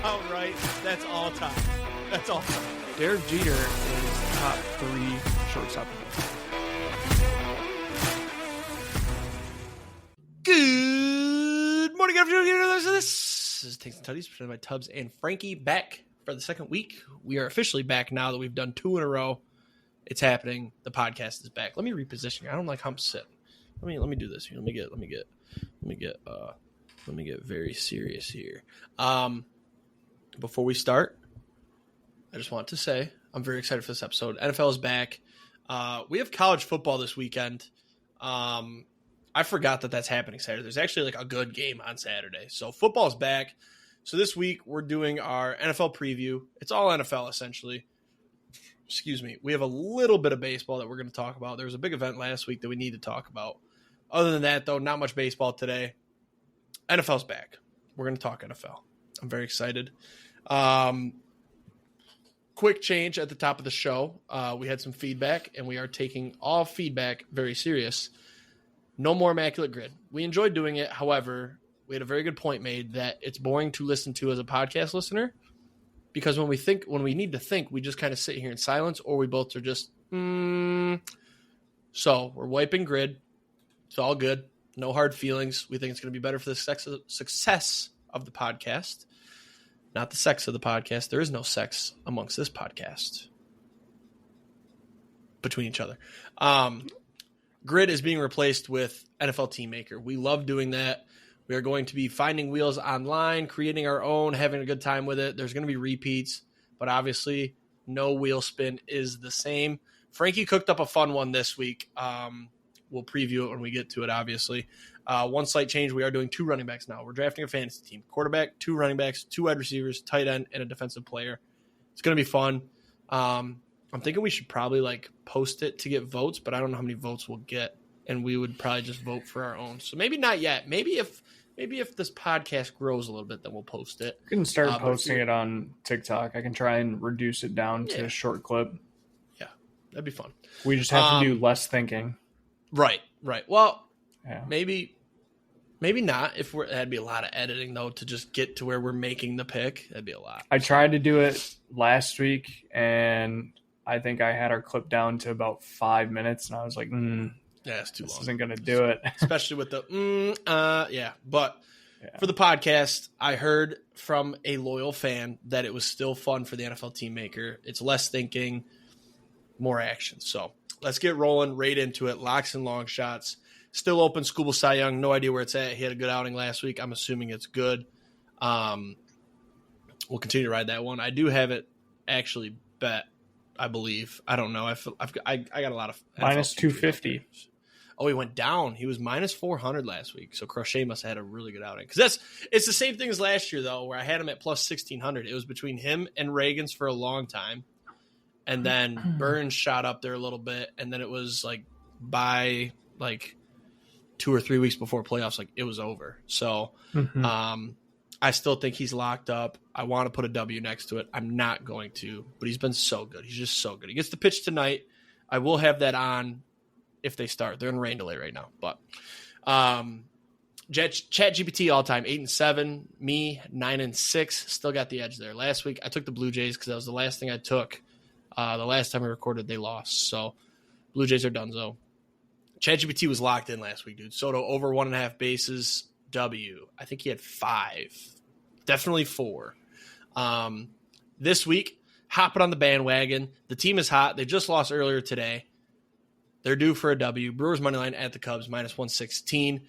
about right. That's all time. That's all time. Derek Jeter is top 3 shortstop. Good morning, afternoon. This is Tanks and Tuddies, presented by Tubbs and Franke, back for the second week. We are officially back now that we've done 2 in a row. It's happening. The podcast is back. Let me reposition here. I don't like how I'm sitting. Let me do this here. Let me get very serious here. Before we start, I just want to say I'm very excited for this episode. NFL is back. We have college football this weekend. I forgot that that's happening Saturday. There's actually like a good game on Saturday. So football is back. So this week we're doing our NFL preview. It's all NFL essentially. Excuse me. We have a little bit of baseball that we're going to talk about. There was a big event last week that we need to talk about. Other than that, though, not much baseball today. NFL's back. We're going to talk NFL. I'm very excited. Quick change at the top of the show. We had some feedback, and we are taking all feedback very serious. No more Immaculate Grid. We enjoyed doing it. However, we had a very good point made that it's boring to listen to as a podcast listener because when we need to think, we just kind of sit here in silence or we both are just, So we're wiping Grid. It's all good. No hard feelings. We think it's going to be better for the success of the podcast. Not the sex of the podcast. There is no sex amongst this podcast. Between each other. Grid is being replaced with NFL Team Maker. We love doing that. We are going to be finding wheels online, creating our own, having a good time with it. There's going to be repeats, but obviously no wheel spin is the same. Franke cooked up a fun one this week. We'll preview it when we get to it, obviously. One slight change, we are doing 2 running backs now. We're drafting a fantasy team. Quarterback, 2 running backs, 2 wide receivers, tight end, and a defensive player. It's going to be fun. I'm thinking we should probably post it to get votes, but I don't know how many votes we'll get, and we would probably just vote for our own. So maybe not yet. Maybe if this podcast grows a little bit, then we'll post it. You can start posting it on TikTok. I can try and reduce it down to a short clip. Yeah, that'd be fun. We just have to do less thinking. Right. Well, maybe not. That'd be a lot of editing though to just get to where we're making the pick. That'd be a lot. I tried to do it last week, and I think I had our clip down to about 5 minutes, and I was like, it's too long. This isn't going to do it. Especially with the But for the podcast, I heard from a loyal fan that it was still fun for the NFL Team Maker. It's less thinking, more action. So let's get rolling right into it. Locks and Longshots. Still open. Scuba Cy Young. No idea where it's at. He had a good outing last week. I'm assuming it's good. We'll continue to ride that one. I do have it actually bet, I believe. I don't know. I got a lot of minus 250. Oh, he went down. He was minus 400 last week. So Crochet must have had a really good outing. Because it's the same thing as last year, though, where I had him at plus 1,600. It was between him and Reagan's for a long time. And then Burns shot up there a little bit. And then it was by 2 or 3 weeks before playoffs, it was over. So I still think he's locked up. I want to put a W next to it. I'm not going to, but he's been so good. He's just so good. He gets the pitch tonight. I will have that on if they start. They're in rain delay right now. But ChatGPT all-time 8-7. Me 9-6. Still got the edge there. Last week I took the Blue Jays because that was the last thing I took. The last time we recorded, they lost. So Blue Jays are donezo. ChatGPT was locked in last week, dude. Soto over 1.5 bases. W. I think he had 5. Definitely 4. This week, hopping on the bandwagon. The team is hot. They just lost earlier today. They're due for a W. Brewers moneyline at the Cubs, minus 116.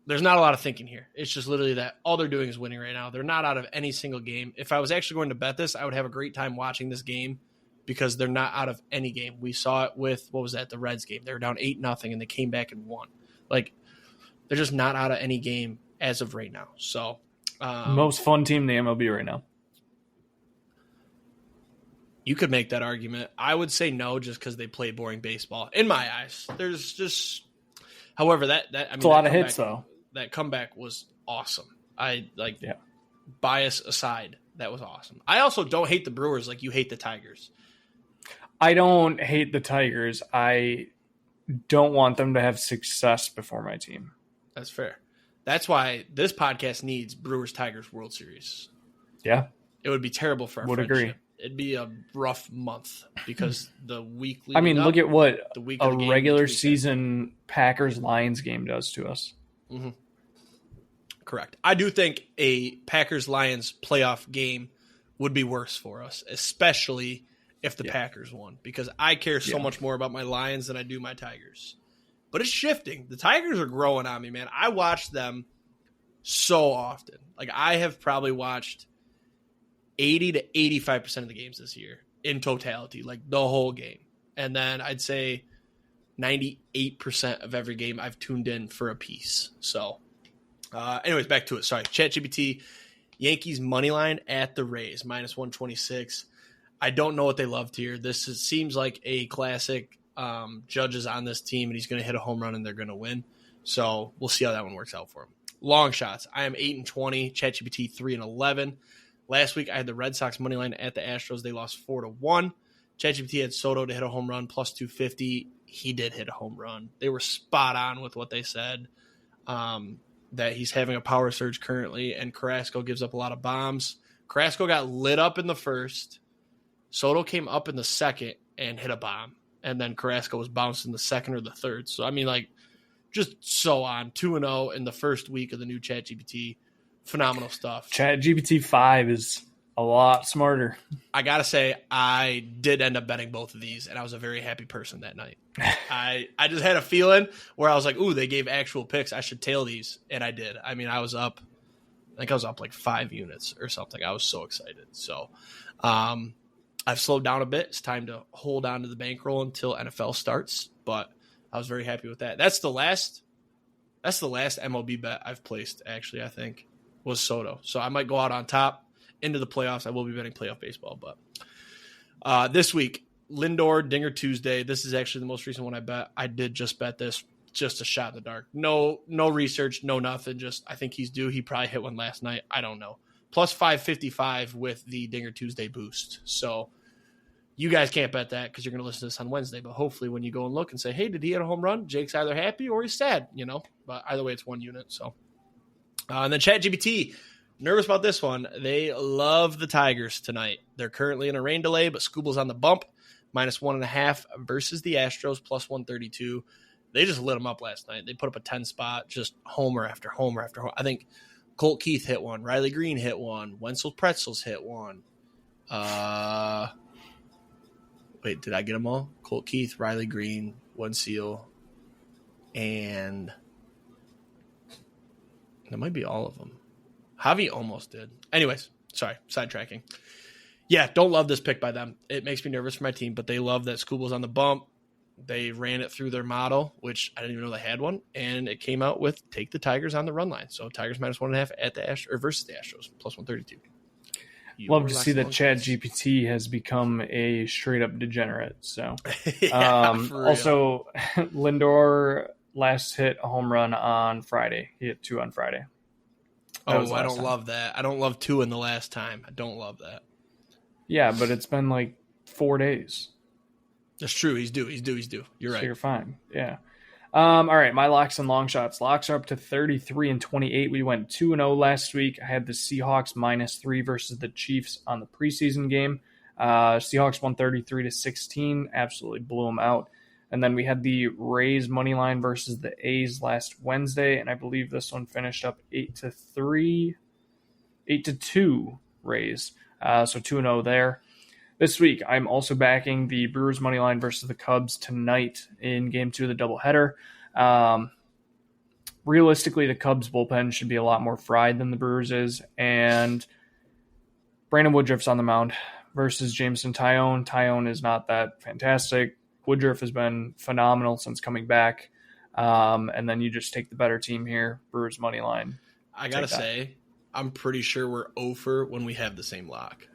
There's not a lot of thinking here. It's just literally that all they're doing is winning right now. They're not out of any single game. If I was actually going to bet this, I would have a great time watching this game because they're not out of any game. We saw it with, the Reds game. They were down 8-0, and they came back and won. They're just not out of any game as of right now. So, most fun team in the MLB right now. You could make that argument. I would say no, just because they play boring baseball. In my eyes, there's just. However, it's a lot of hits though. That comeback was awesome. Bias aside, that was awesome. I also don't hate the Brewers like you hate the Tigers. I don't hate the Tigers. I don't want them to have success before my team. That's fair. That's why this podcast needs Brewers-Tigers World Series. Yeah. It would be terrible for our Would friendship. agree. It'd be a rough month because the week I mean, leading look up, at what the week a of the game regular each weekend. season Packers-Lions game does to us. Mm-hmm. Correct. I do think a Packers-Lions playoff game would be worse for us, especially if the Packers won, because I care so much more about my Lions than I do my Tigers. But it's shifting. The Tigers are growing on me, man. I watch them so often. Like, I have probably watched 80 to 85% of the games this year in totality, like the whole game. And then I'd say 98% of every game I've tuned in for a piece. So, anyways, back to it. Sorry. ChatGPT, Yankees money line at the Rays, minus 126. I don't know what they loved here. Seems like a classic. Judge is on this team, and he's going to hit a home run, and they're going to win. So we'll see how that one works out for him. Long shots. I am 8-20. ChatGPT 3-11. Last week I had the Red Sox money line at the Astros. They lost 4-1. ChatGPT had Soto to hit a home run plus 250. He did hit a home run. They were spot on with what they said. That he's having a power surge currently, and Carrasco gives up a lot of bombs. Carrasco got lit up in the first. Soto came up in the second and hit a bomb. And then Carrasco was bounced in the second or the third. So, I mean, like, just so on. 2-0 in the first week of the new ChatGPT. Phenomenal stuff. ChatGPT 5 is a lot smarter. I got to say, I did end up betting both of these, and I was a very happy person that night. I just had a feeling where I was like, ooh, they gave actual picks. I should tail these. And I did. I mean, I think I was up like 5 units or something. I was so excited. So, I've slowed down a bit. It's time to hold on to the bankroll until NFL starts, but I was very happy with that. That's the last MLB bet I've placed, actually, I think, was Soto. So I might go out on top into the playoffs. I will be betting playoff baseball, but this week, Lindor, Dinger Tuesday. This is actually the most recent one I bet. I did just bet this, just a shot in the dark. No research, no nothing. Just, I think he's due. He probably hit one last night. I don't know. Plus 555 with the Dinger Tuesday boost. So you guys can't bet that because you're going to listen to this on Wednesday. But hopefully when you go and look and say, hey, did he hit a home run? Jake's either happy or he's sad, But either way, it's 1 unit. So, and then ChatGPT, nervous about this one. They love the Tigers tonight. They're currently in a rain delay, but Scooble's on the bump. Minus 1.5 versus the Astros, plus 132. They just lit them up last night. They put up a 10 spot, just homer after homer after homer. I think Colt Keith hit one. Riley Green hit one. Wenzel Pretzels hit one. Wait, did I get them all? Colt Keith, Riley Green, Wenzel, and that might be all of them. Javi almost did. Anyways, sorry, sidetracking. Yeah, don't love this pick by them. It makes me nervous for my team, but they love that Scooble's on the bump. They ran it through their model, which I didn't even know they had one, and it came out with take the Tigers on the run line. So Tigers minus 1.5 at the versus the Astros, plus 132. Love to see that ChatGPT has become a straight up degenerate. So, also Lindor last hit a home run on Friday. He hit 2 on Friday. I don't love that. I don't love 2 in the last time. I don't love that. Yeah, but it's been like 4 days. That's true. He's due. You're right. So you're fine. Yeah. All right. My locks and long shots. Locks are up to 33-28. We went 2-0 last week. I had the Seahawks -3 versus the Chiefs on the preseason game. Seahawks won 33-16. Absolutely blew them out. And then we had the Rays money line versus the A's last Wednesday, and I believe this one finished up 8-2 Rays. So 2-0 there. This week, I'm also backing the Brewers money line versus the Cubs tonight in Game 2 of the doubleheader. Realistically, the Cubs bullpen should be a lot more fried than the Brewers is, and Brandon Woodruff's on the mound versus Jameson Tyone. Tyone is not that fantastic. Woodruff has been phenomenal since coming back, and then you just take the better team here, Brewers money line. I gotta say, I'm pretty sure we're 0 when we have the same lock.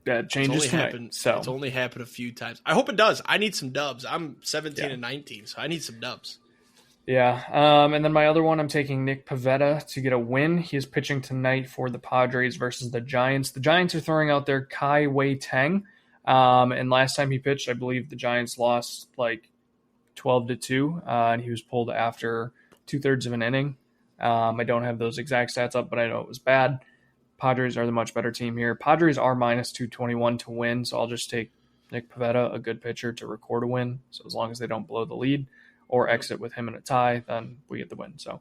That changes tonight. It's only happened a few times. I hope it does. I need some dubs. I'm 17-19, so I need some dubs. Yeah. And then my other one, I'm taking Nick Pivetta to get a win. He is pitching tonight for the Padres versus the Giants. The Giants are throwing out their Kai Wei Teng. And last time he pitched, I believe the Giants lost like 12-2, and he was pulled after 2/3 of an inning. I don't have those exact stats up, but I know it was bad. Padres are the much better team here. Padres are minus 221 to win, so I'll just take Nick Pivetta, a good pitcher, to record a win. So as long as they don't blow the lead or exit with him in a tie, then we get the win. So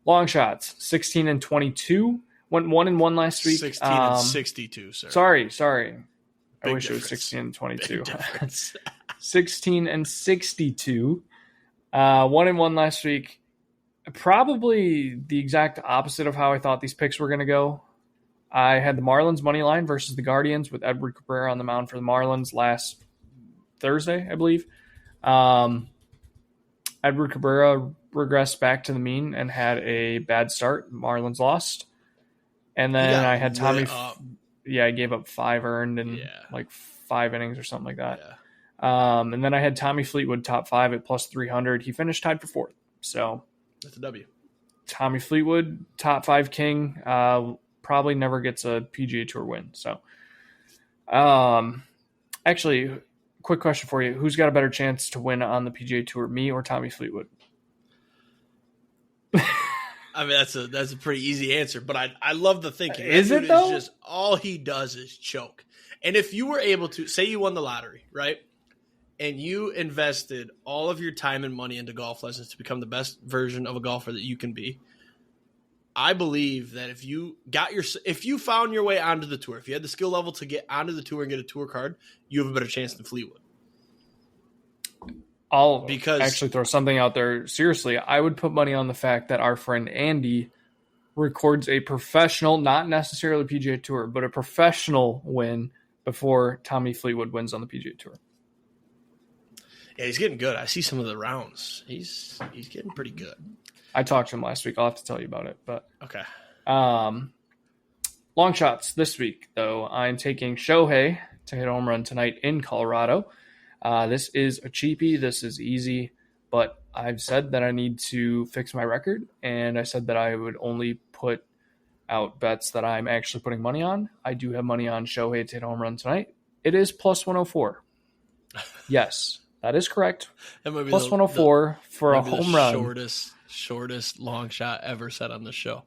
long shots, 16 and 22. Went 1-1 last week. 16 and 62, sir. Sorry. Big I wish difference. it was 16 and 22. 16 and 62. 1-1 last week. Probably the exact opposite of how I thought these picks were going to go. I had the Marlins money line versus the Guardians with Edward Cabrera on the mound for the Marlins last Thursday, I believe. Edward Cabrera regressed back to the mean and had a bad start. Marlins lost. And then I had Tommy. I gave up 5 earned in like 5 innings or something like that. Yeah. And then I had Tommy Fleetwood top 5 at plus 300. He finished tied for 4th. So that's a W. Tommy Fleetwood, top 5 king, probably never gets a PGA Tour win. So, actually, quick question for you: who's got a better chance to win on the PGA Tour, me or Tommy Fleetwood? I mean, that's a pretty easy answer, but I love the thinking. Is it though? Just all he does is choke. And if you were able to say you won the lottery, right? And you invested all of your time and money into golf lessons to become the best version of a golfer that you can be, I believe that if you found your way onto the tour, if you had the skill level to get onto the tour and get a tour card, you have a better chance than Fleetwood. I'll actually throw something out there. Seriously, I would put money on the fact that our friend Andy records a professional, not necessarily PGA Tour, but a professional win before Tommy Fleetwood wins on the PGA Tour. Yeah, he's getting good. I see some of the rounds. He's getting pretty good. I talked to him last week. I'll have to tell you about it. But okay. Long shots this week, though. I'm taking Shohei to hit a home run tonight in Colorado. This is a cheapie. This is easy. But I've said that I need to fix my record, and I said that I would only put out bets that I'm actually putting money on. I do have money on Shohei to hit a home run tonight. It is plus 104. Yes, that is correct. That might be plus 104 for a home run. Shortest long shot ever set on the show.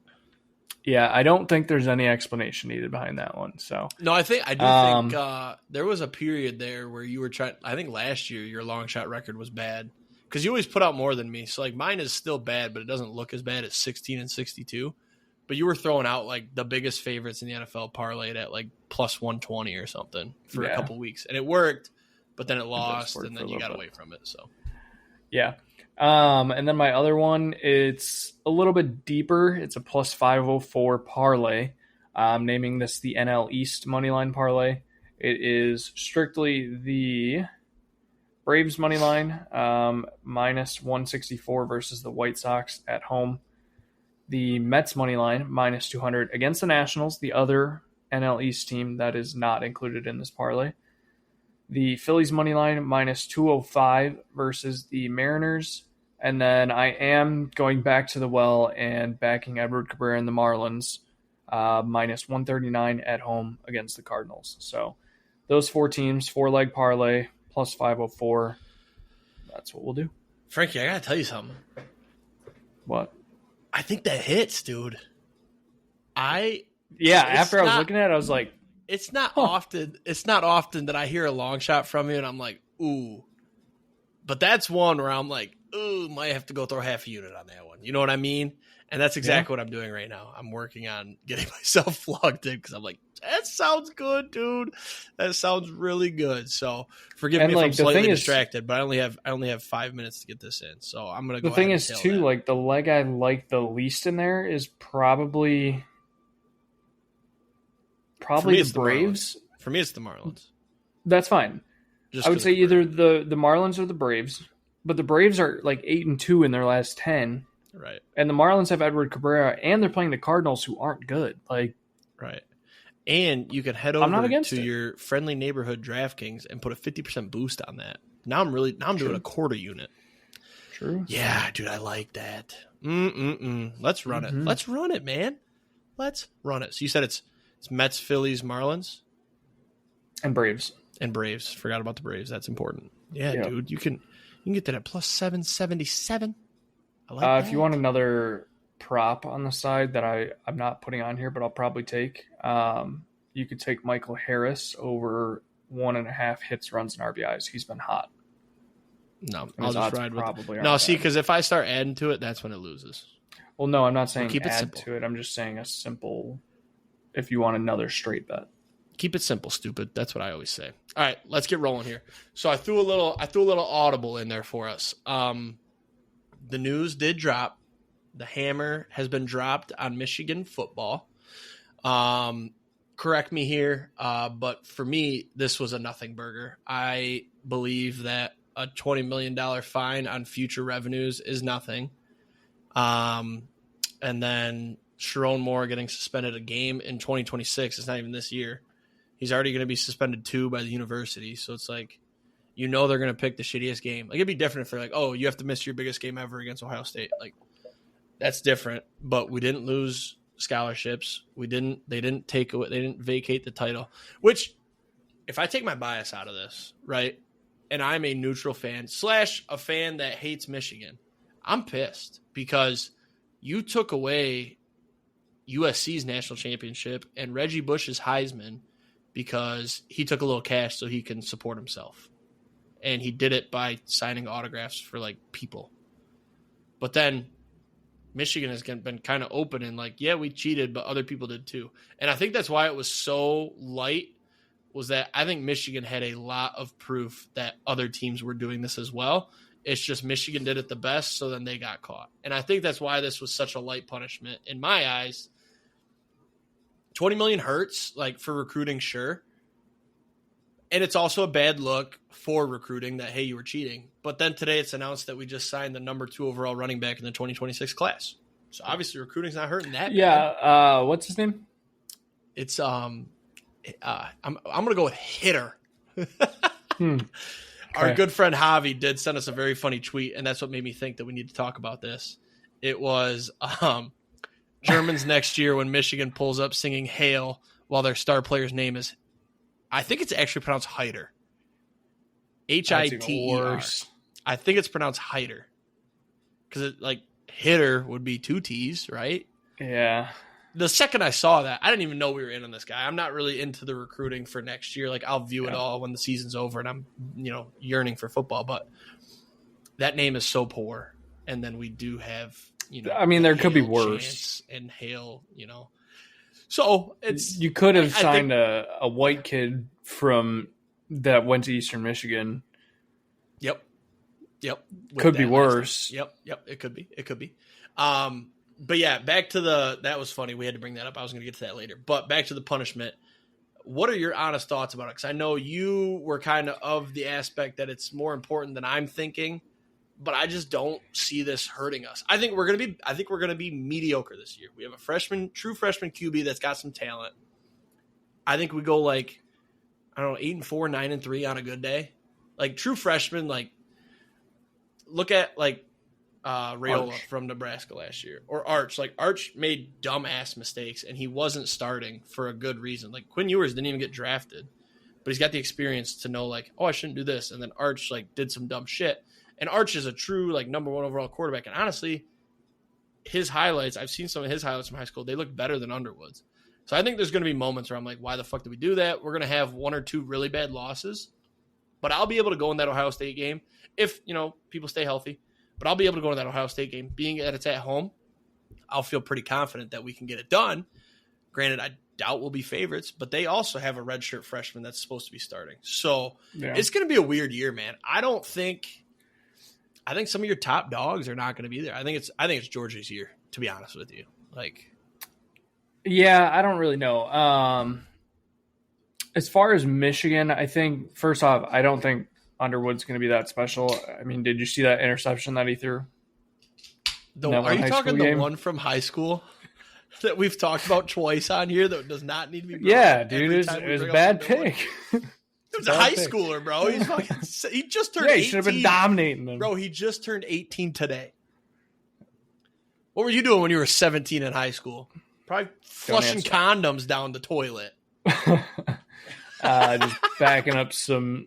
Yeah, I don't think there's any explanation needed behind that one. So no, I do think there was a period there where you were trying. I think last year your long shot record was bad because you always put out more than me. So like mine is still bad, but it doesn't look as bad as 16 and 62. But you were throwing out like the biggest favorites in the NFL parlayed at like plus 120 or something for a couple weeks, and it worked. But then it lost, and then you got away from it. So yeah. And then my other one, it's a little bit deeper. It's a plus 504 parlay. I'm naming this the NL East moneyline parlay. It is strictly the Braves moneyline, minus 164 versus the White Sox at home. The Mets moneyline, minus 200 against the Nationals, the other NL East team that is not included in this parlay. The Phillies money line minus 205 versus the Mariners. And then I am going back to the well and backing Edward Cabrera and the Marlins minus 139 at home against the Cardinals. So those 4 teams, 4-leg parlay plus 504. That's what we'll do. Frankie, I got to tell you something. What? I think that hits, dude. After I was looking at it, I was like, It's not often that I hear a long shot from you and I'm like, ooh. But that's one where I'm like, ooh, might have to go throw half a unit on that one. You know what I mean? And that's exactly what I'm doing right now. I'm working on getting myself plugged in because I'm like, that sounds good, dude. That sounds really good. So forgive me if I'm slightly distracted, but I only have 5 minutes to get this in. So I'm gonna go. The thing is too, like the leg I like the least in there is probably the Braves. For me, it's the Marlins. That's fine. I would say either the Marlins or the Braves, but the Braves are like 8-2 in their last 10. Right. And the Marlins have Edward Cabrera, and they're playing the Cardinals, who aren't good. Like, right. And you can head over to your friendly neighborhood DraftKings and put a 50% boost on that. Now I'm doing a quarter unit. True. Yeah, dude, I like that. Let's run it. Let's run it, man. Let's run it. So you said it's Mets, Phillies, Marlins, and Braves. Forgot about the Braves. That's important. Yeah, yep. Dude, you can get that at plus 777. I like that. If you want another prop on the side that I'm not putting on here, but I'll probably take. You could take Michael Harris over 1.5 hits, runs, and RBIs. He's been hot. No, And I'll his just odds ride with probably it. aren't No, bad. see, because if I start adding to it, that's when it loses. Well, no, I'm not saying keep it add simple. to it. I'm just saying a simple, if you want another straight bet. Keep it simple, stupid. That's what I always say. All right, let's get rolling here. So I threw a little audible in there for us. The news did drop. The hammer has been dropped on Michigan football. Correct me here, but for me, this was a nothing burger. I believe that a $20 million fine on future revenues is nothing. And then Sharon Moore getting suspended a game in 2026. It's not even this year. He's already going to be suspended 2 by the university. So it's like, they're going to pick the shittiest game. Like, it'd be different if they're like, oh, you have to miss your biggest game ever against Ohio State. Like, that's different. But we didn't lose scholarships. They didn't vacate the title, which, if I take my bias out of this, right, and I'm a neutral fan / a fan that hates Michigan, I'm pissed because you took away USC's national championship and Reggie Bush's Heisman because he took a little cash so he can support himself. And he did it by signing autographs for, like, people. But then Michigan has been kind of open and like, yeah, we cheated, but other people did too. And I think that's why it was so light, was that I think Michigan had a lot of proof that other teams were doing this as well. It's just Michigan did it the best, so then they got caught. And I think that's why this was such a light punishment. In my eyes, $20 million hurts, like, for recruiting, sure. And it's also a bad look for recruiting that, hey, you were cheating. But then today it's announced that we just signed the number 2 overall running back in the 2026 class. So obviously recruiting's not hurting that bad. Yeah, what's his name? It's I'm gonna go with Hitter. Okay. Our good friend Javi did send us a very funny tweet, and that's what made me think that we need to talk about this. It was Germans next year when Michigan pulls up singing Hail while their star player's name is, I think it's actually pronounced Hiter. Hiter. I think it's pronounced Hiter. Because Hitter would be 2 T's, right? Yeah. The second I saw that, I didn't even know we were in on this guy. I'm not really into the recruiting for next year. Like, I'll view it all when the season's over and I'm, yearning for football. But that name is so poor. And then we do have, I mean, there could be worse. And Hale, So it's, you could have signed a white kid from that went to Eastern Michigan. Yep. Could be worse. Yep. It could be. But yeah, back to that was funny. We had to bring that up. I was going to get to that later. But back to the punishment. What are your honest thoughts about it? Because I know you were kind of the aspect that it's more important than I'm thinking, but I just don't see this hurting us. I think we're going to be mediocre this year. We have a true freshman QB that's got some talent. I think we go 8-4, 9-3 on a good day. Like, true freshman, look at Rayola from Nebraska last year, or Arch. Arch made dumbass mistakes, and he wasn't starting for a good reason. Quinn Ewers didn't even get drafted, but he's got the experience to know, I shouldn't do this. And then Arch did some dumb shit. And Arch is a true number 1 overall quarterback. And honestly, his highlights, I've seen some of his highlights from high school. They look better than Underwood's. So I think there's going to be moments where I'm like, why the fuck did we do that? We're going to have 1 or 2 really bad losses, but I'll be able to go in that Ohio State game if people stay healthy. But I'll be able to go to that Ohio State game. Being that it's at home, I'll feel pretty confident that we can get it done. Granted, I doubt we'll be favorites, but they also have a redshirt freshman that's supposed to be starting. So It's going to be a weird year, man. I think some of your top dogs are not going to be there. I think it's Georgia's year, to be honest with you. Yeah, I don't really know. As far as Michigan, I think, first off, I don't think Underwood's going to be that special. I mean, did you see that interception that he threw? Are you talking the one from high school that we've talked about twice on here that does not need to be brought Yeah, dude, it was a bad pick. It was a high schooler, bro. He just turned 18. He should have been dominating them. Bro, he just turned 18 today. What were you doing when you were 17 in high school? Probably flushing condoms down the toilet. Just backing up some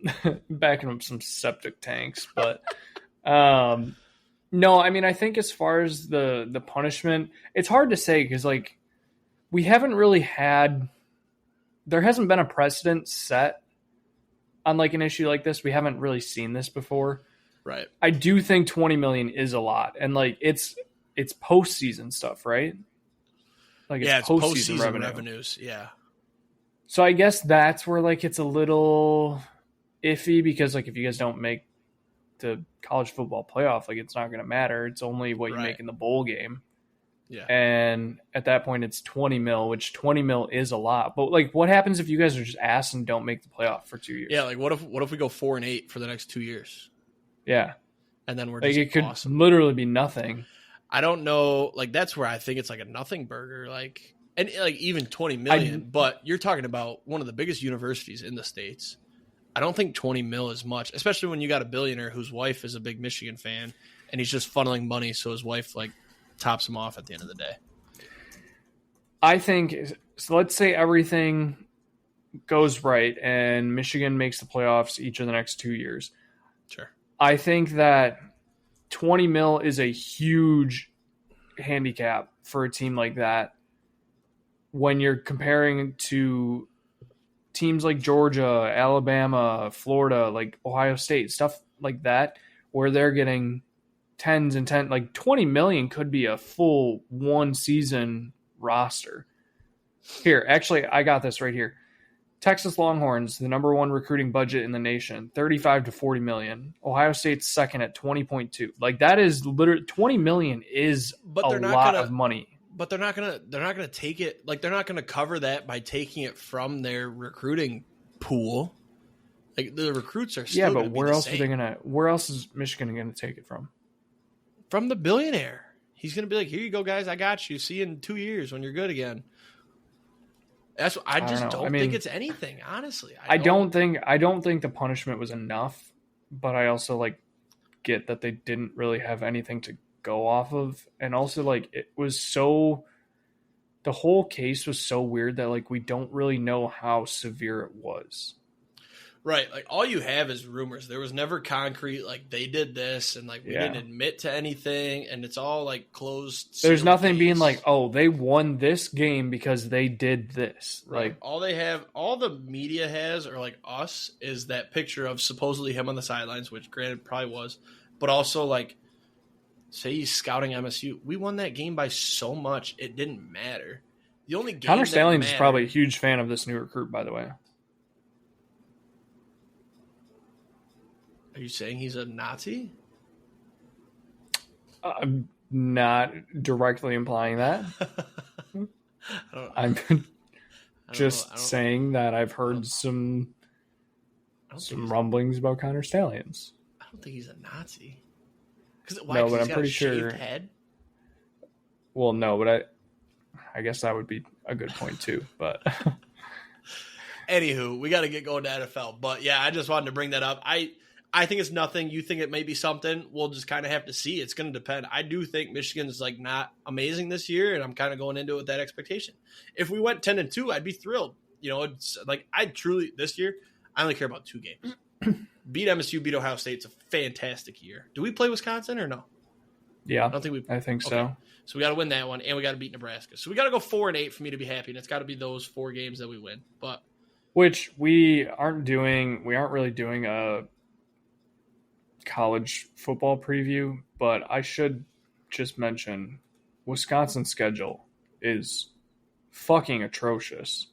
septic tanks. But No, I mean, I think as far as the punishment, it's hard to say because, like, we haven't really had – there hasn't been a precedent set on, like, an issue like this. We haven't really seen this before. Right. I do think $20 million is a lot. And, like, it's postseason stuff, right? Like, it's postseason revenues. Yeah. So I guess that's where, like, it's a little iffy because, like, if you guys don't make the college football playoff, like, it's not going to matter. It's only what you make in the bowl game. Yeah. And at that point it's 20 mil, which 20 mil is a lot. But, like, what happens if you guys are just ass and don't make the playoff for 2 years? Yeah. Like, what if we go 4-8 for the next 2 years? Yeah. And then we're like, just it could awesome. literally be nothing. I don't know. Like, that's where I think it's like a nothing burger. Like, and like even 20 million, but you're talking about one of the biggest universities in the States. I don't think 20 mil is much, especially when you got a billionaire whose wife is a big Michigan fan and he's just funneling money so his wife, like, tops him off at the end of the day. I think, so let's say everything goes right and Michigan makes the playoffs each of the next 2 years. Sure. I think that 20 mil is a huge handicap for a team like that when you're comparing to teams like Georgia, Alabama, Florida, like Ohio State, stuff like that, where they're getting tens and ten, like 20 million could be a full one season roster. Here, actually, I got this right here. Texas Longhorns, the number one recruiting budget in the nation, 35 to 40 million. Ohio State's second at 20.2. Like, that is literally 20 million is a lot of money. But they're not gonna take it, like, they're not gonna cover that by taking it from their recruiting pool. Like, the recruits are still but where else is Michigan gonna take it from? From the billionaire. He's gonna be like, here you go, guys, I got you. See you in 2 years when you're good again. That's what I don't think it's anything, honestly. I don't think the punishment was enough, but I also, like, get that they didn't really have anything to go off of, and also, like, it was so, the whole case was so weird that, like, we don't really know how severe it was. Right, like, all you have is rumors. There was never concrete, like, they did this, and, like, we didn't admit to anything, and it's all, like, closed. There's nothing being like, oh, they won this game because they did this. Right. Like, all the media has, or, like, us, is that picture of supposedly him on the sidelines, which granted probably was, but also, like, say he's scouting MSU. We won that game by so much, it didn't matter. The only game Connor Stallions is probably a huge fan of this new recruit, by the way. Are you saying he's a Nazi? I'm not directly implying that. I'm just saying that I've heard some rumblings about Connor Stallions. I don't think he's a Nazi. No, but I'm pretty sure. Head? Well, no, but I guess that would be a good point too. But anywho, we got to get going to NFL. But yeah, I just wanted to bring that up. I think it's nothing. You think it may be something. We'll just kind of have to see. It's going to depend. I do think Michigan's, like, not amazing this year, and I'm kind of going into it with that expectation. If we went 10-2, I'd be thrilled. You know, it's like, this year, I only care about 2 games. Beat MSU, beat Ohio State. It's a fantastic year. Do we play Wisconsin or no? Yeah, I think so. Okay. So we got to win that one, and we got to beat Nebraska. So we got to go 4-8 for me to be happy, and it's got to be those 4 games that we win. But which we aren't doing. We aren't really doing a college football preview, but I should just mention Wisconsin's schedule is fucking atrocious.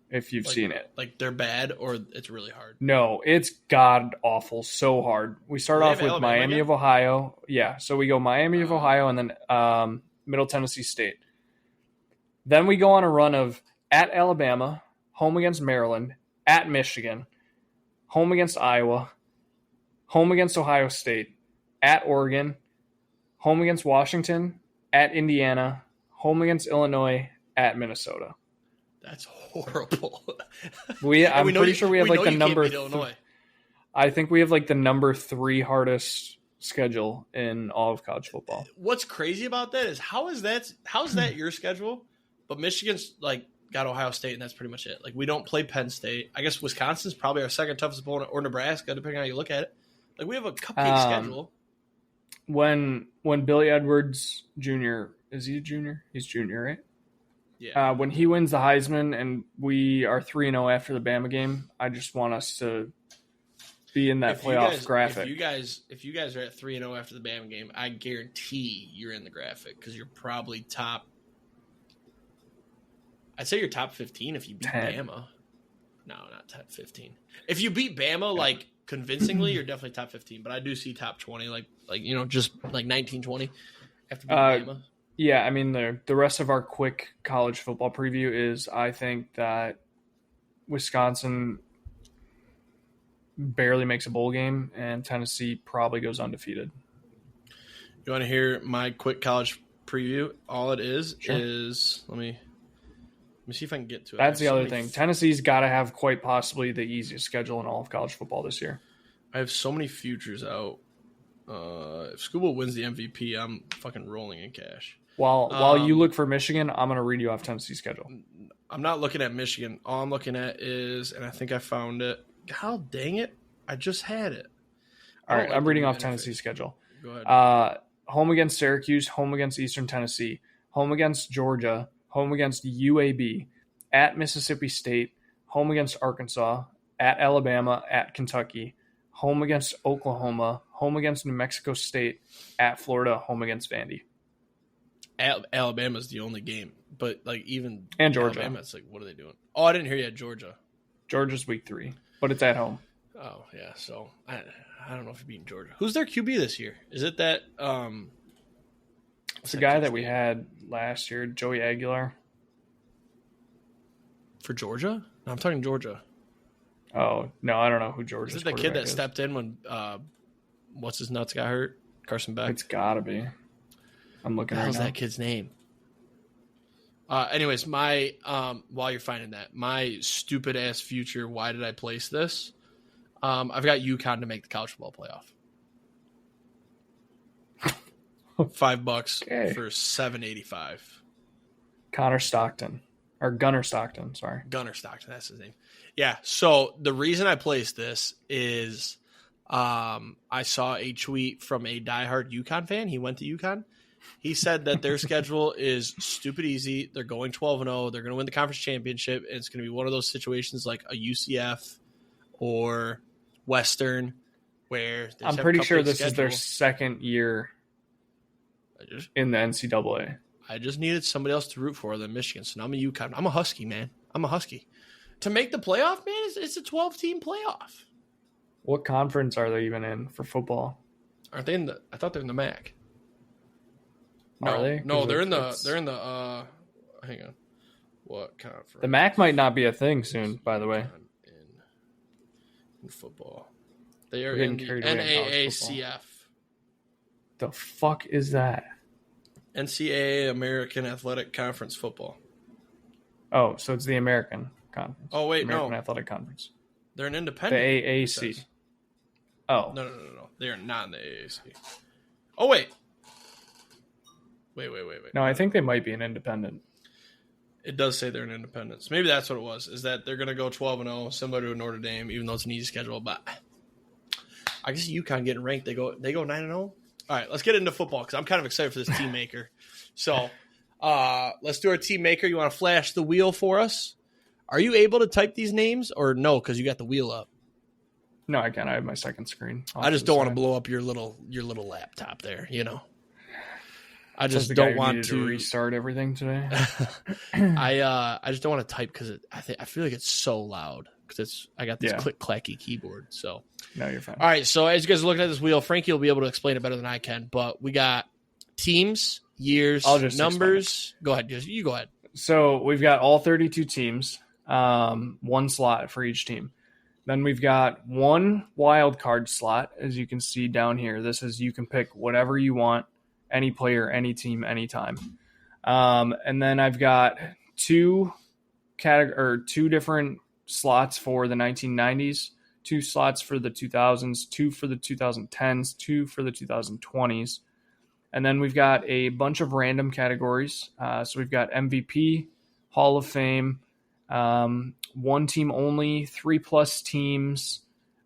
If you've seen it, like, they're bad or it's really hard. No, it's god awful, so hard. We start off with Miami of Ohio. Yeah, so we go Miami of Ohio and then Middle Tennessee State. Then we go on a run of at Alabama, home against Maryland, at Michigan, home against Iowa, home against Ohio State, at Oregon, home against Washington, at Indiana, home against Illinois, at Minnesota. That's horrible. I'm pretty sure we have, like, the number. I think we have, like, the number 3 hardest schedule in all of college football. What's crazy about that is how's that your schedule? But Michigan's, like, got Ohio State, and that's pretty much it. Like, we don't play Penn State. I guess Wisconsin's probably our second toughest opponent, or Nebraska, depending on how you look at it. Like, we have a cupcake schedule. when Billy Edwards Jr. is he a junior? He's junior, right? Yeah. When he wins the Heisman and we are 3-0 after the Bama game, I just want us to be in that playoff graphic. If you guys are at 3-0 after the Bama game, I guarantee you're in the graphic because you're probably top. I'd say you're top 15 if you beat 10. Bama. No, not top 15. If you beat Bama like convincingly, you're definitely top 15. But I do see top 20, just like 19, 20 after beating Bama. Yeah, I mean the rest of our quick college football preview is I think that Wisconsin barely makes a bowl game and Tennessee probably goes undefeated. You want to hear my quick college preview? All it is Sure. is let me see if I can get to it. That's the other thing. Tennessee's got to have quite possibly the easiest schedule in all of college football this year. I have so many futures out. If Scuba wins the MVP, I'm fucking rolling in cash. While you look for Michigan, I'm going to read you off Tennessee's schedule. I'm not looking at Michigan. All I'm looking at is, and I think I found it. God dang it. I just had it. All right, I'm reading off Tennessee's schedule. Go ahead. Home against Syracuse, home against Eastern Tennessee, home against Georgia, home against UAB, at Mississippi State, home against Arkansas, at Alabama, at Kentucky, home against Oklahoma, home against New Mexico State, at Florida, home against Vandy. Alabama's the only game, but even and Georgia. Alabama, it's like, what are they doing? Oh, I didn't hear you at Georgia. Georgia's week 3, but it's at home. Oh yeah, so I don't know if you're beating Georgia. Who's their QB this year? Is it that? It's the guy that we had last year, Joey Aguilar. For Georgia? No, I'm talking Georgia. Oh no, I don't know who Georgia's. Is it the kid that stepped in when what's his nuts got hurt? Carson Beck. It's gotta be. I'm looking right now. How's that kid's name? Anyways, my while you're finding that, my stupid ass future. Why did I place this? I've got UConn to make the college football playoff. $5 for $7.85. Gunner Stockton, sorry. Gunner Stockton, that's his name. Yeah. So the reason I placed this is, I saw a tweet from a diehard UConn fan. He went to UConn. He said that their schedule is stupid easy. They're going 12-0. They're going to win the conference championship. And it's going to be one of those situations like a UCF or Western where I'm pretty sure this is their second year in the NCAA. I just needed somebody else to root for than Michigan. So now I'm a UConn. I'm a Husky, man. I'm a Husky. To make the playoff, man, it's a 12-team playoff. What conference are they even in for football? Aren't they in the? I thought they're in the MAC. No, are they? No, they're in the. Hang on. What conference? The MAC might not be a thing soon. By the way, in football, they are in the NAACF. The fuck is that? NCAA American Athletic Conference football. Oh, so it's the American Conference. Oh wait, American Athletic Conference. They're an independent. The AAC. Oh. No. They are not in the AAC. Oh, wait. Wait. No, I think they might be an independent. It does say they're an independent. So maybe that's what it was, is that they're going to go 12-0, similar to Notre Dame, even though it's an easy schedule. But I guess UConn getting ranked, they go 9-0. All right, let's get into football because I'm kind of excited for this team maker. So let's do our team maker. You want to flash the wheel for us? Are you able to type these names or no? Because you got the wheel up. No, I can't. I have my second screen. I just don't want to blow up your little laptop there. You know, I just don't want to restart everything today. I just don't want to type because I feel like it's so loud because I got this click clacky keyboard. So no, you're fine. All right. So as you guys are looking at this wheel, Frankie will be able to explain it better than I can. But we got teams, years, numbers. Go ahead. You go ahead. So we've got all 32 teams. One slot for each team. Then we've got one wild card slot, as you can see down here. This is you can pick whatever you want, any player, any team, anytime. And then I've got two different slots for the 1990s, 2 slots for the 2000s, 2 for the 2010s, 2 for the 2020s. And then we've got a bunch of random categories. So we've got MVP, Hall of Fame, one team only, 3+ teams.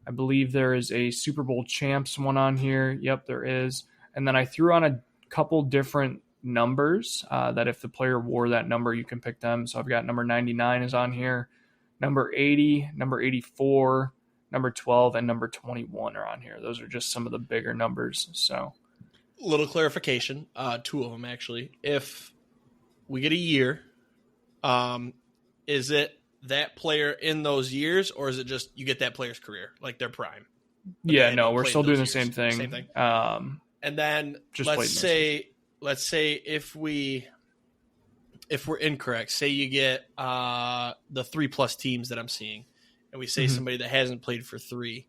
I believe there is a Super Bowl champs one on here. Yep, there is. And then I threw on a couple different numbers that if the player wore that number, you can pick them. So I've got number 99 is on here, number 80, number 84, number 12, and number 21 are on here. Those are just some of the bigger numbers. So little clarification, two of them actually. If we get a year, is it that player in those years, or is it just you get that player's career, like their prime? Yeah, no, we're still doing the same thing. Same thing. And then let's say if we're incorrect, say you get the 3+ teams that I'm seeing, and we say somebody that hasn't played for 3,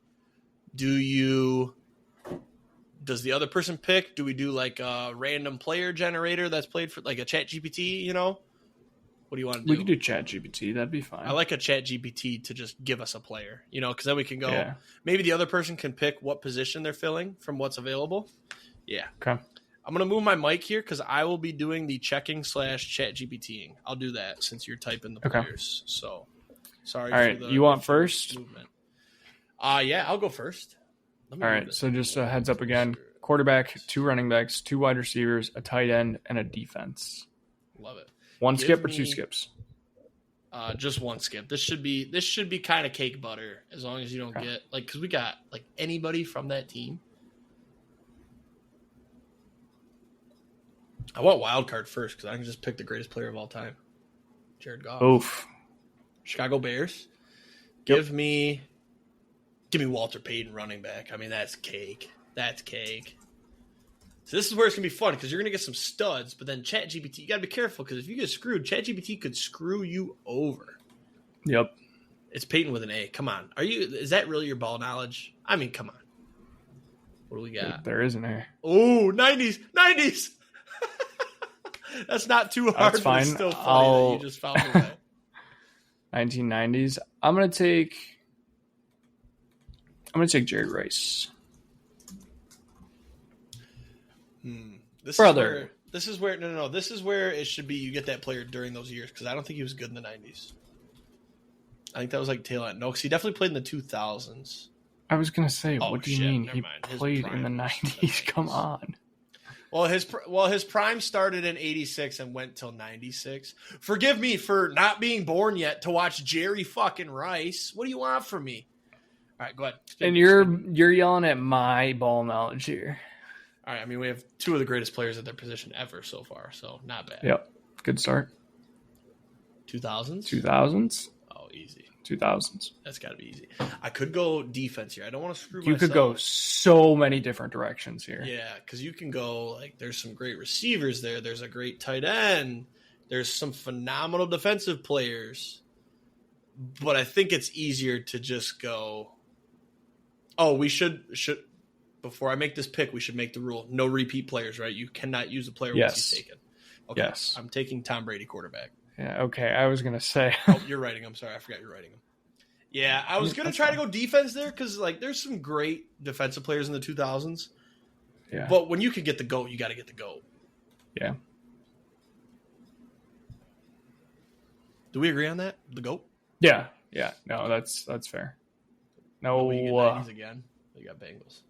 does the other person pick? Do we do like a random player generator that's played for like a chat GPT, you know? What do you want to do? We can do chat GPT. That'd be fine. I like a chat GPT to just give us a player, you know, because then we can go, maybe the other person can pick what position they're filling from what's available. Yeah. Okay. I'm going to move my mic here because I will be doing the checking / chat GPTing. I'll do that since you're typing the players. So sorry. All right. You want first? Movement. Yeah, I'll go first. All right. So just a heads up again, quarterback, 2 running backs, 2 wide receivers, a tight end, and a defense. Love it. 1 skip or 2 skips? Just 1 skip. This should be kind of cake butter as long as you don't get like, because we got like anybody from that team. I want wild card first because I can just pick the greatest player of all time, Jared Goff. Oof. Chicago Bears. Give me Walter Payton running back. I mean, that's cake. That's cake. So this is where it's going to be fun because you're going to get some studs, but then ChatGPT, you got to be careful because if you get screwed, ChatGPT could screw you over. Yep. It's Peyton with an A. Come on. Is that really your ball knowledge? I mean, come on. What do we got? There is an A. Oh, 90s. That's not too hard, That's fine. But it's still funny that you just found it right. 1990s. I'm going to take Jerry Rice. This is where it should be. You get that player during those years because I don't think he was good in the 90s. I think that was like tail end. No, because he definitely played in the 2000s. I was gonna say, what do you mean he mind. played in the 90s? Come on. Well, his prime started in 86 and went till 96. Forgive me for not being born yet to watch Jerry fucking Rice. What do you want from me? All right, go ahead. And you're yelling at my ball knowledge here. All right, I mean, we have 2 of the greatest players at their position ever so far, so not bad. Yep, good start. 2000s? 2000s? Oh, easy. 2000s. That's got to be easy. I could go defense here. I don't want to screw myself. You could go so many different directions here. Yeah, because you can go, like, there's some great receivers there. There's a great tight end. There's some phenomenal defensive players. But I think it's easier to just go, we should before I make this pick, we should make the rule. No repeat players, right? You cannot use a player once he's taken. Okay. Yes. I'm taking Tom Brady quarterback. Yeah, okay. I was going to say. You're writing him. Sorry, I forgot you're writing him. Yeah, I was going to try to go defense there because, like, there's some great defensive players in the 2000s. Yeah. But when you can get the GOAT, you got to get the GOAT. Yeah. Do we agree on that? The GOAT? Yeah. Yeah. No, that's fair. No. You get 90s again. You got Bengals.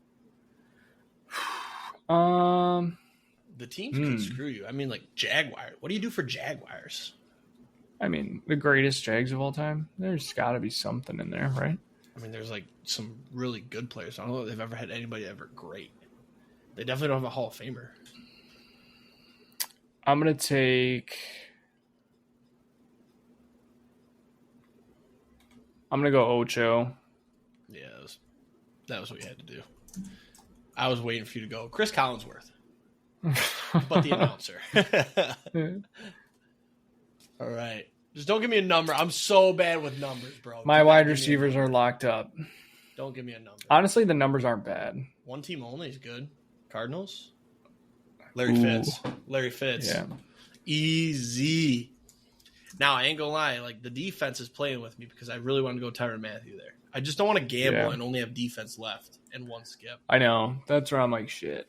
The teams can screw you. I mean, like Jaguars. What do you do for Jaguars? I mean, the greatest Jags of all time. There's got to be something in there, right? I mean, there's like some really good players. I don't know if they've ever had anybody ever great. They definitely don't have a Hall of Famer. I'm going to take... I'm going to go Ocho. Yeah, that was what you had to do. I was waiting for you to go Chris Collinsworth. But the announcer. All right. Just don't give me a number. I'm so bad with numbers, bro. My wide receivers are locked up. Don't give me a number. Honestly, the numbers aren't bad. One team only is good. Cardinals? Larry Fitz. Yeah. Easy. Now, I ain't gonna lie. Like, the defense is playing with me because I really want to go Tyrann Mathieu there. I just don't want to gamble and only have defense left and 1 skip. I know. That's where I'm like, shit.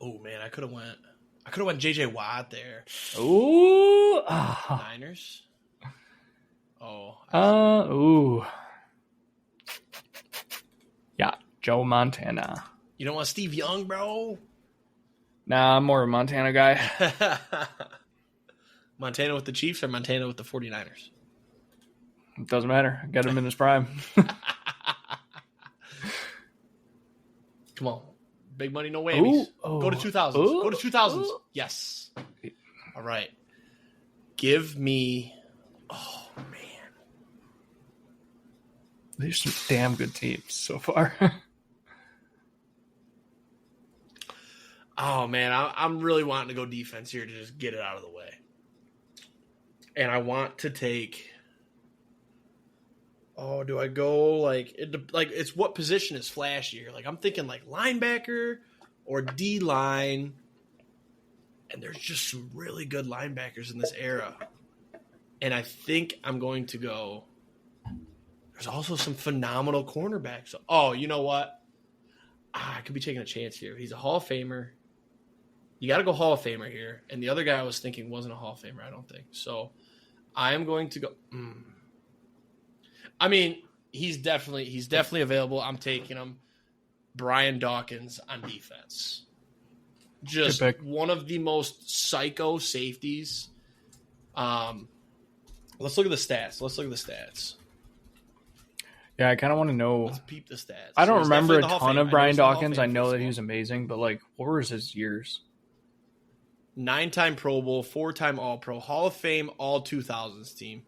Oh, man. I could have went J.J. Watt there. Ooh. Niners? Oh. Ooh. Yeah. Joe Montana. You don't want Steve Young, bro? Nah, I'm more a Montana guy. Montana with the Chiefs or Montana with the 49ers? It doesn't matter. I got him in his prime. Come on. Big money, no whammies. Go to 2000s. Go to 2000s. Yes. All right. Give me... Oh, man. There's some damn good teams so far. Oh, man. I'm really wanting to go defense here to just get it out of the way. And I want to take... Oh, do I go like it's what position is flashier? Like I'm thinking like linebacker or D line, and there's just some really good linebackers in this era. And I think I'm going to go. There's also some phenomenal cornerbacks. Oh, you know what? I could be taking a chance here. He's a Hall of Famer. You got to go Hall of Famer here. And the other guy I was thinking wasn't a Hall of Famer, I don't think. So I am going to go. I mean, he's definitely available. I'm taking him. Brian Dawkins on defense. Just one of the most psycho safeties. Let's look at the stats. Yeah, I kind of want to know. Let's peep the stats. I don't remember a ton of Brian Dawkins. I know that he was amazing, but like, what were his years? 9-time Pro Bowl, 4-time All-Pro, Hall of Fame, all 2000s team.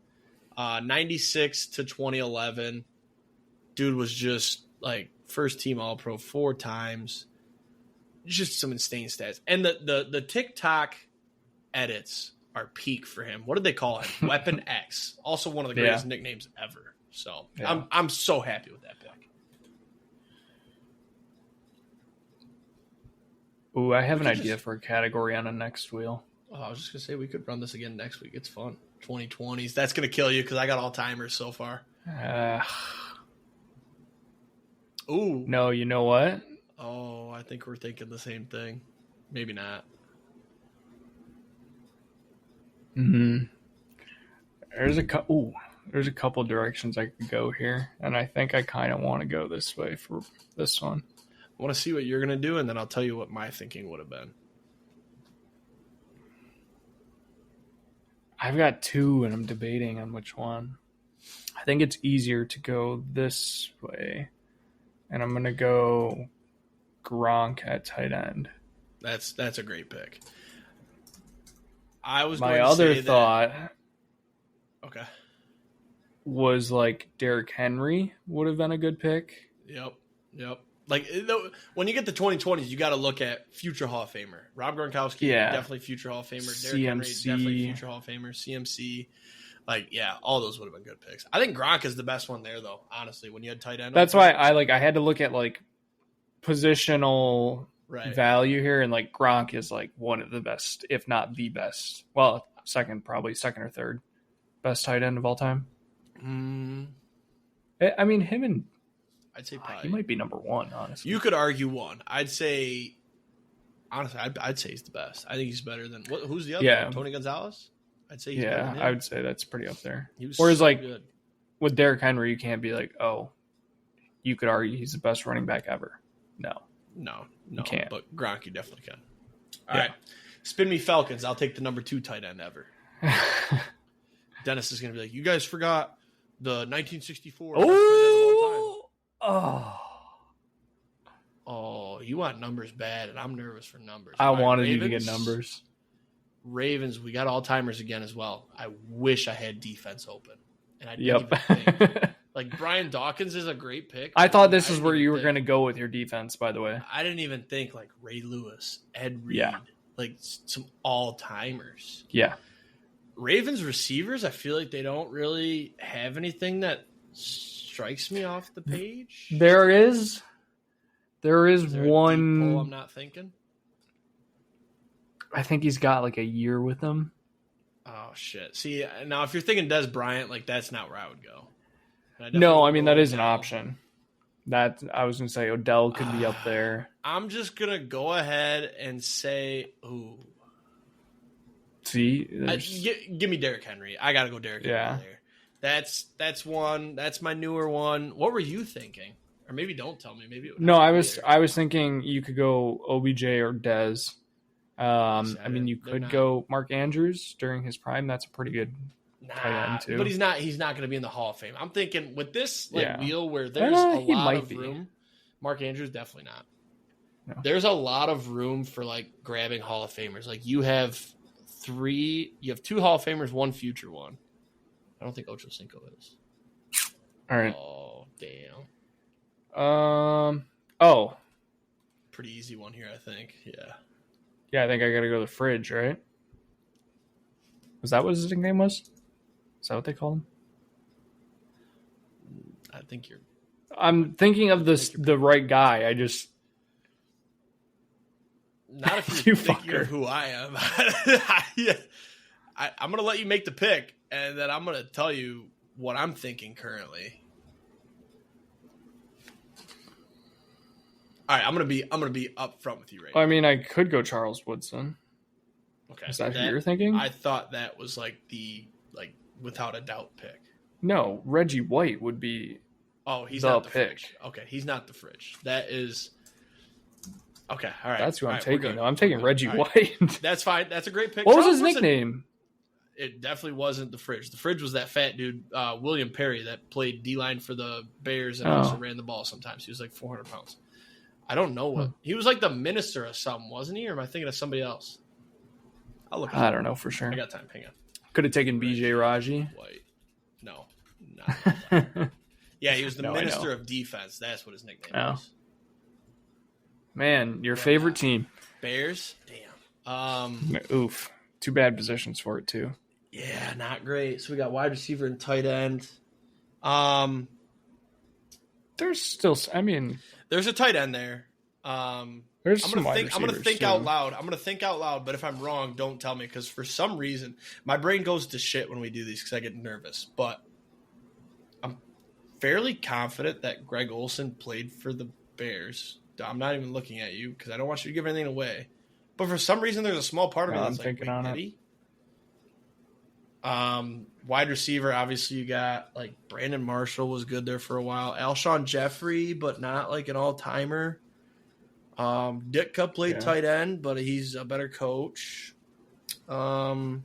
96 to 2011. Dude was just like first team All-Pro 4 times. Just some insane stats. And the TikTok edits are peak for him. What did they call him? Weapon X. Also one of the greatest nicknames ever. So I'm so happy with that pick. Ooh, I have an idea for a category on a next wheel. Oh, I was just going to say we could run this again next week. It's fun. 2020s. That's going to kill you because I got all timers so far. Ooh. No, you know what? Oh, I think we're thinking the same thing. Maybe not. There's a couple directions I could go here, and I think I kind of want to go this way for this one. I want to see what you're going to do, and then I'll tell you what my thinking would have been. I've got two, and I'm debating on which one. I think it's easier to go this way, and I'm going to go Gronk at tight end. That's a great pick. I was my other thought. Okay. Was like Derrick Henry would have been a good pick. Yep. Like when you get the 2020s, you got to look at future Hall of Famer. Rob Gronkowski, definitely future Hall of Famer. Derrick Henry, definitely future Hall of Famer. CMC, all those would have been good picks. I think Gronk is the best one there, though. Honestly, when you had tight end, that's why I had to look at like positional value here, and like Gronk is like one of the best, if not the best. Well, second or third best tight end of all time. I mean, him and I'd say probably he might be number one, honestly. You could argue one. I'd say, honestly, I'd say he's the best. I think he's better than who's the other one? Tony Gonzalez? I'd say he's better than him. I would say that's pretty up there. Whereas so like good. With Derrick Henry, you can't be like, oh, you could argue he's the best running back ever. No, you can't. But Gronk, you definitely can. All right, spin me Falcons. I'll take the number 2 tight end ever. Dennis is going to be like, you guys forgot the 1964. Oh, you want numbers bad, and I'm nervous for numbers. I wanted you to get numbers. Ravens, we got all-timers again as well. I wish I had defense open. And I didn't even think. Like, Brian Dawkins is a great pick. I thought this is where you were going to go with your defense, by the way. I didn't even think, like, Ray Lewis, Ed Reed, like, some all-timers. Yeah. Ravens receivers, I feel like they don't really have anything that strikes me off the page. There is there one. A deep pull I'm not thinking. I think he's got like a year with him. Oh shit! See, now if you're thinking Des Bryant, like that's not where I would go. No, I mean that is an option. That I was gonna say Odell could be up there. I'm just gonna go ahead and say, ooh. See, give me Derrick Henry. I gotta go Derrick Henry there. That's one. That's my newer one. What were you thinking? Or maybe don't tell me. Maybe it would No, have to be I was thinking you could go OBJ or Dez. I mean, you could go Mark Andrews during his prime. That's a pretty good tight end too. But he's not going to be in the Hall of Fame. I'm thinking with this wheel where there's a he lot might of be. room. Mark Andrews definitely not. No. There's a lot of room for like grabbing Hall of Famers. Like you have two Hall of Famers, one future one. I don't think Ocho Cinco is. All right. Oh damn. Pretty easy one here, I think. Yeah. Yeah, I think I got to go to the fridge, right? Was that what his nickname was? Is that what they call him? I think you're. I'm thinking of the right guy. I just. Not if you think you're who I am. I'm going to let you make the pick, and then I'm going to tell you what I'm thinking currently. All right, I'm gonna be upfront with you right now. I mean, I could go Charles Woodson. Okay, is that who you're thinking? I thought that was like the without a doubt pick. No, Reggie White would be. Oh, he's not the pick. Fridge. Okay, he's not the fridge. That is. Okay, all right. That's who I'm right, taking. No, I'm taking Reggie White. That's fine. That's a great pick. What was his nickname? It definitely wasn't the fridge. The fridge was that fat dude, William Perry, that played D-line for the Bears and also ran the ball sometimes. He was like 400 pounds. I don't know what. He was like the minister of something, wasn't he? Or am I thinking of somebody else? I'll look. I don't know for sure. I got time. Hang on. Could have taken BJ Raji. White. No. Yeah, he was the minister of defense. That's what his nickname was. Man, your favorite team. Bears? Damn. Oof. Two bad positions for it, too. Yeah, not great. So we got wide receiver and tight end. There's still, I mean... There's a tight end there. There's some wide receivers, I'm going to think out loud. I'm going to think out loud, but if I'm wrong, don't tell me, because for some reason, my brain goes to shit when we do these because I get nervous. But I'm fairly confident that Greg Olsen played for the Bears. I'm not even looking at you because I don't want you to give anything away. But for some reason, there's a small part of me that's like, thinking on it. Wide receiver, obviously, you got like Brandon Marshall was good there for a while. Alshon Jeffrey, but not like an all-timer. Ditka played tight end, but he's a better coach. Man,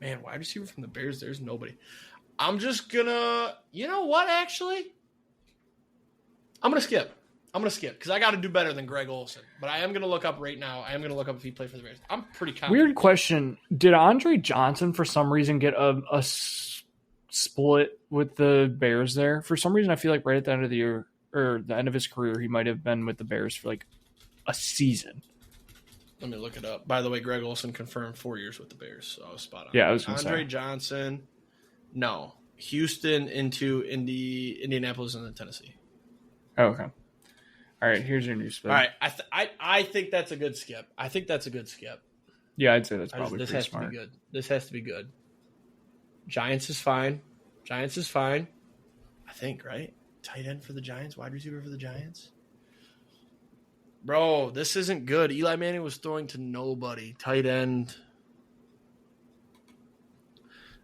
wide receiver from the Bears, there's nobody. I'm just gonna, you know what, actually? I'm gonna skip because I got to do better than Greg Olsen. But I am going to look up right now. I am going to look up if he played for the Bears. I'm pretty confident. Weird question. Did Andre Johnson, for some reason, get a split with the Bears there? For some reason, I feel like right at the end of the year, or the end of his career, he might have been with the Bears for like a season. Let me look it up. By the way, Greg Olsen confirmed 4 years with the Bears, so I was spot on. Yeah, I was going to say. Andre Johnson, no. Houston into Indianapolis and then Tennessee. Oh, okay. All right, here's your new spin. All right, I think that's a good skip. Yeah, I'd say that's probably this pretty has smart. to be good. This has to be good. Giants is fine. I think, right? Tight end for the Giants, wide receiver for the Giants. Bro, this isn't good. Eli Manning was throwing to nobody. Tight end.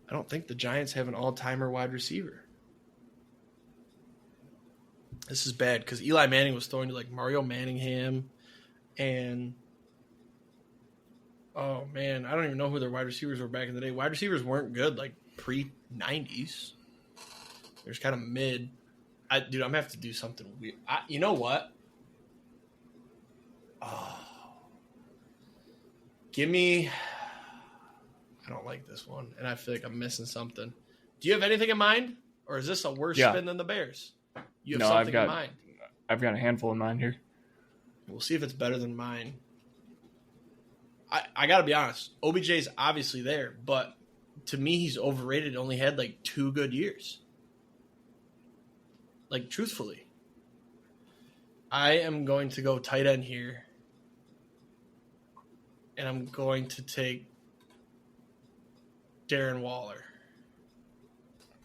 I don't think the Giants have an all-timer wide receiver. This is bad because Eli Manning was throwing to like Mario Manningham and oh man, I don't even know who their wide receivers were back in the day. Wide receivers weren't good like pre-90s. They're just kind of mid. I'm going to have to do something weird. You know what? Oh. Give me – I don't like this one, and I feel like I'm missing something. Do you have anything in mind, or is this a worse spin than the Bears? You have something in mind. I've got a handful in mind here. We'll see if it's better than mine. I got to be honest. OBJ's obviously there, but to me, he's overrated. Only had like 2 good years. Like, truthfully. I am going to go tight end here. And I'm going to take Darren Waller.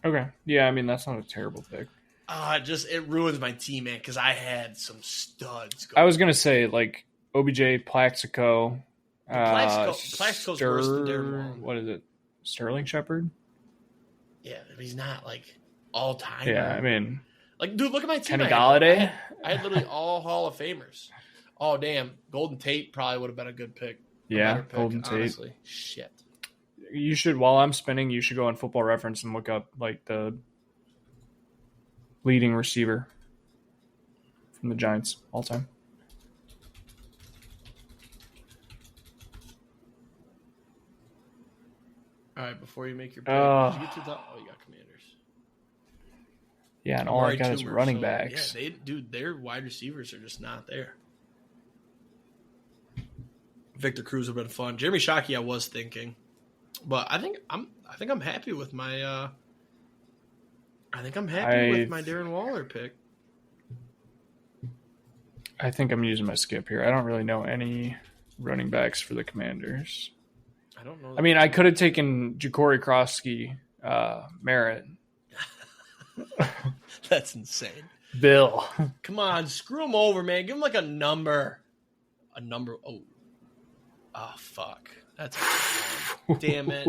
Okay. Yeah, I mean, that's not a terrible pick. It ruins my team, man, because I had some studs going. I was going to say, like, OBJ, Plaxico. Plaxico's worse than Darren Waller. What is it? Sterling Shepard? Yeah, he's not, like, all-time. Yeah, I mean. Like, dude, look at my team. Kenny Galladay. I had literally all Hall of Famers. Oh, damn. Golden Tate probably would have been a good pick. Yeah, Golden Tate. Honestly. Shit. You should, while I'm spinning, you should go on Football Reference and look up like the leading receiver from the Giants all time. All right, before you make your pick, did you get to the? Oh, you got Commanders. Yeah, and all I got is running backs. Yeah, their wide receivers are just not there. Victor Cruz would have been fun. Jeremy Shockey, I was thinking, but I think I'm happy with my. With my Darren Waller pick. I think I'm using my skip here. I don't really know any running backs for the Commanders. I don't know. I mean, I could have taken Ja'Cory Krosky, Merritt. That's insane. Bill. Come on, screw him over, man. Give him like a number. A number. Oh, fuck. That's a good one. Damn it.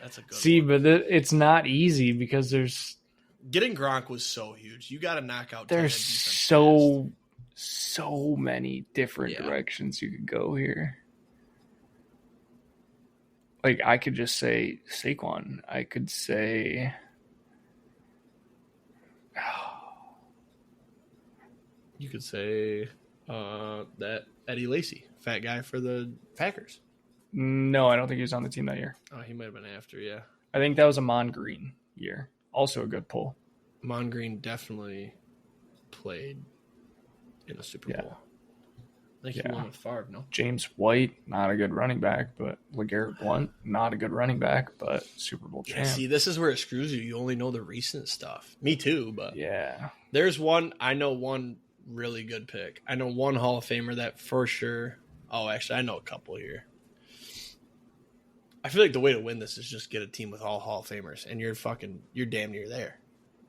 That's a good See, one. but it's not easy because there's... Getting Gronk was so huge. You got to knock out. There's so many different directions you could go here. Like, I could just say Saquon. I could say... You could say that Eddie Lacy, fat guy for the Packers. No, I don't think he was on the team that year. Oh, he might have been after, yeah. I think that was a Mon Green year. Also a good pull. Mon Green definitely played in a Super Bowl. I think he won with Favre, no? James White, not a good running back, but LeGarrette Blount, not a good running back, but Super Bowl champ. See, this is where it screws you. You only know the recent stuff. Me too, but there's one really good pick. I know one Hall of Famer that for sure. Oh, actually, I know a couple here. I feel like the way to win this is just get a team with all Hall of Famers, and you're damn near there.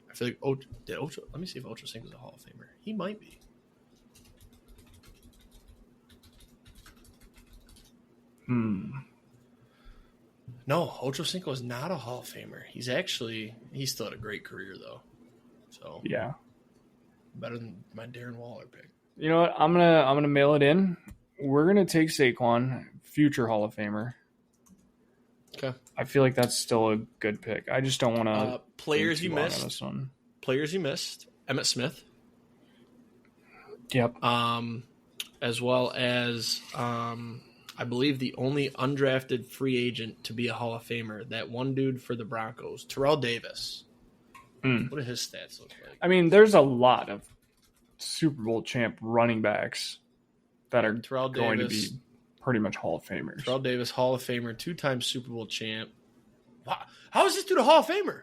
I feel like let me see if Ocho Cinco's a Hall of Famer. He might be. No, Ocho Cinco is not a Hall of Famer. He's still had a great career though. So better than my Darren Waller pick. You know what? I'm gonna mail it in. We're gonna take Saquon, future Hall of Famer. Okay. I feel like that's still a good pick. I just don't want to. Players you missed. This one. Players you missed. Emmitt Smith. Yep. As well as I believe the only undrafted free agent to be a Hall of Famer, that one dude for the Broncos, Terrell Davis. What do his stats look like? I mean, there's a lot of Super Bowl champ running backs that are going to be pretty much Hall of Famers. Terrell Davis, Hall of Famer, 2-time Super Bowl champ. Wow. How is this dude a Hall of Famer?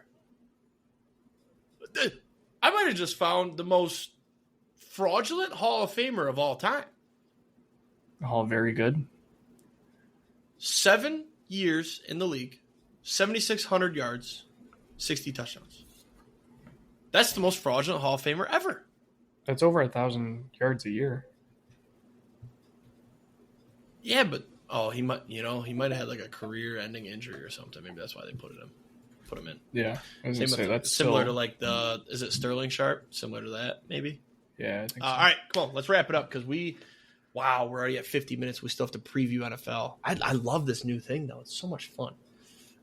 I might have just found the most fraudulent Hall of Famer of all time. All very good. 7 years in the league, 7,600 yards, 60 touchdowns. That's the most fraudulent Hall of Famer ever. That's over 1,000 yards a year. Yeah, but he might have had like a career-ending injury or something. Maybe that's why they put him in. Yeah, that's similar to like is it Sterling Sharp? Similar to that, maybe. Yeah, I think so. All right, come on, let's wrap it up because we're already at 50 minutes. We still have to preview NFL. I love this new thing though; it's so much fun. All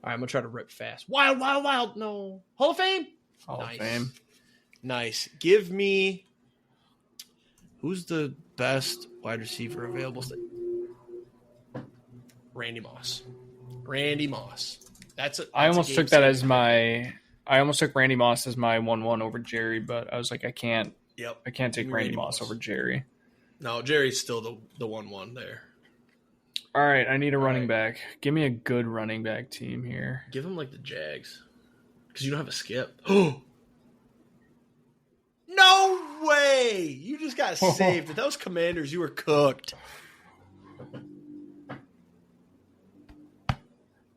right, I'm gonna try to rip fast. Wild, no Hall of Fame. Hall of Fame. Nice. Give me who's the best wide receiver available. Randy Moss. I almost took Randy Moss as my 1-1 over Jerry, but I was like, I can't take Randy Moss over Jerry. No, Jerry's still the 1-1 there. All right, I need a running back. Give me a good running back team here. Give him like the Jags, because you don't have a skip. No way! You just got saved. If that was Commanders, you were cooked.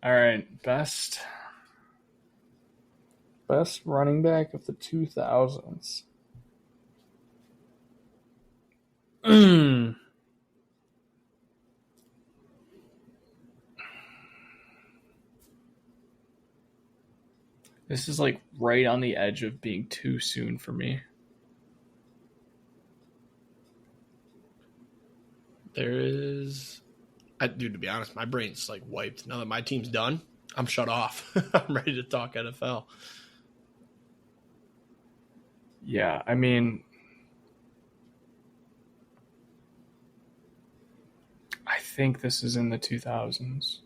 All right, best running back of the 2000s. This is like right on the edge of being too soon for me. There is, dude, to be honest, my brain's like wiped. Now that my team's done, I'm shut off. I'm ready to talk NFL. Yeah, I mean, I think this is in the 2000s.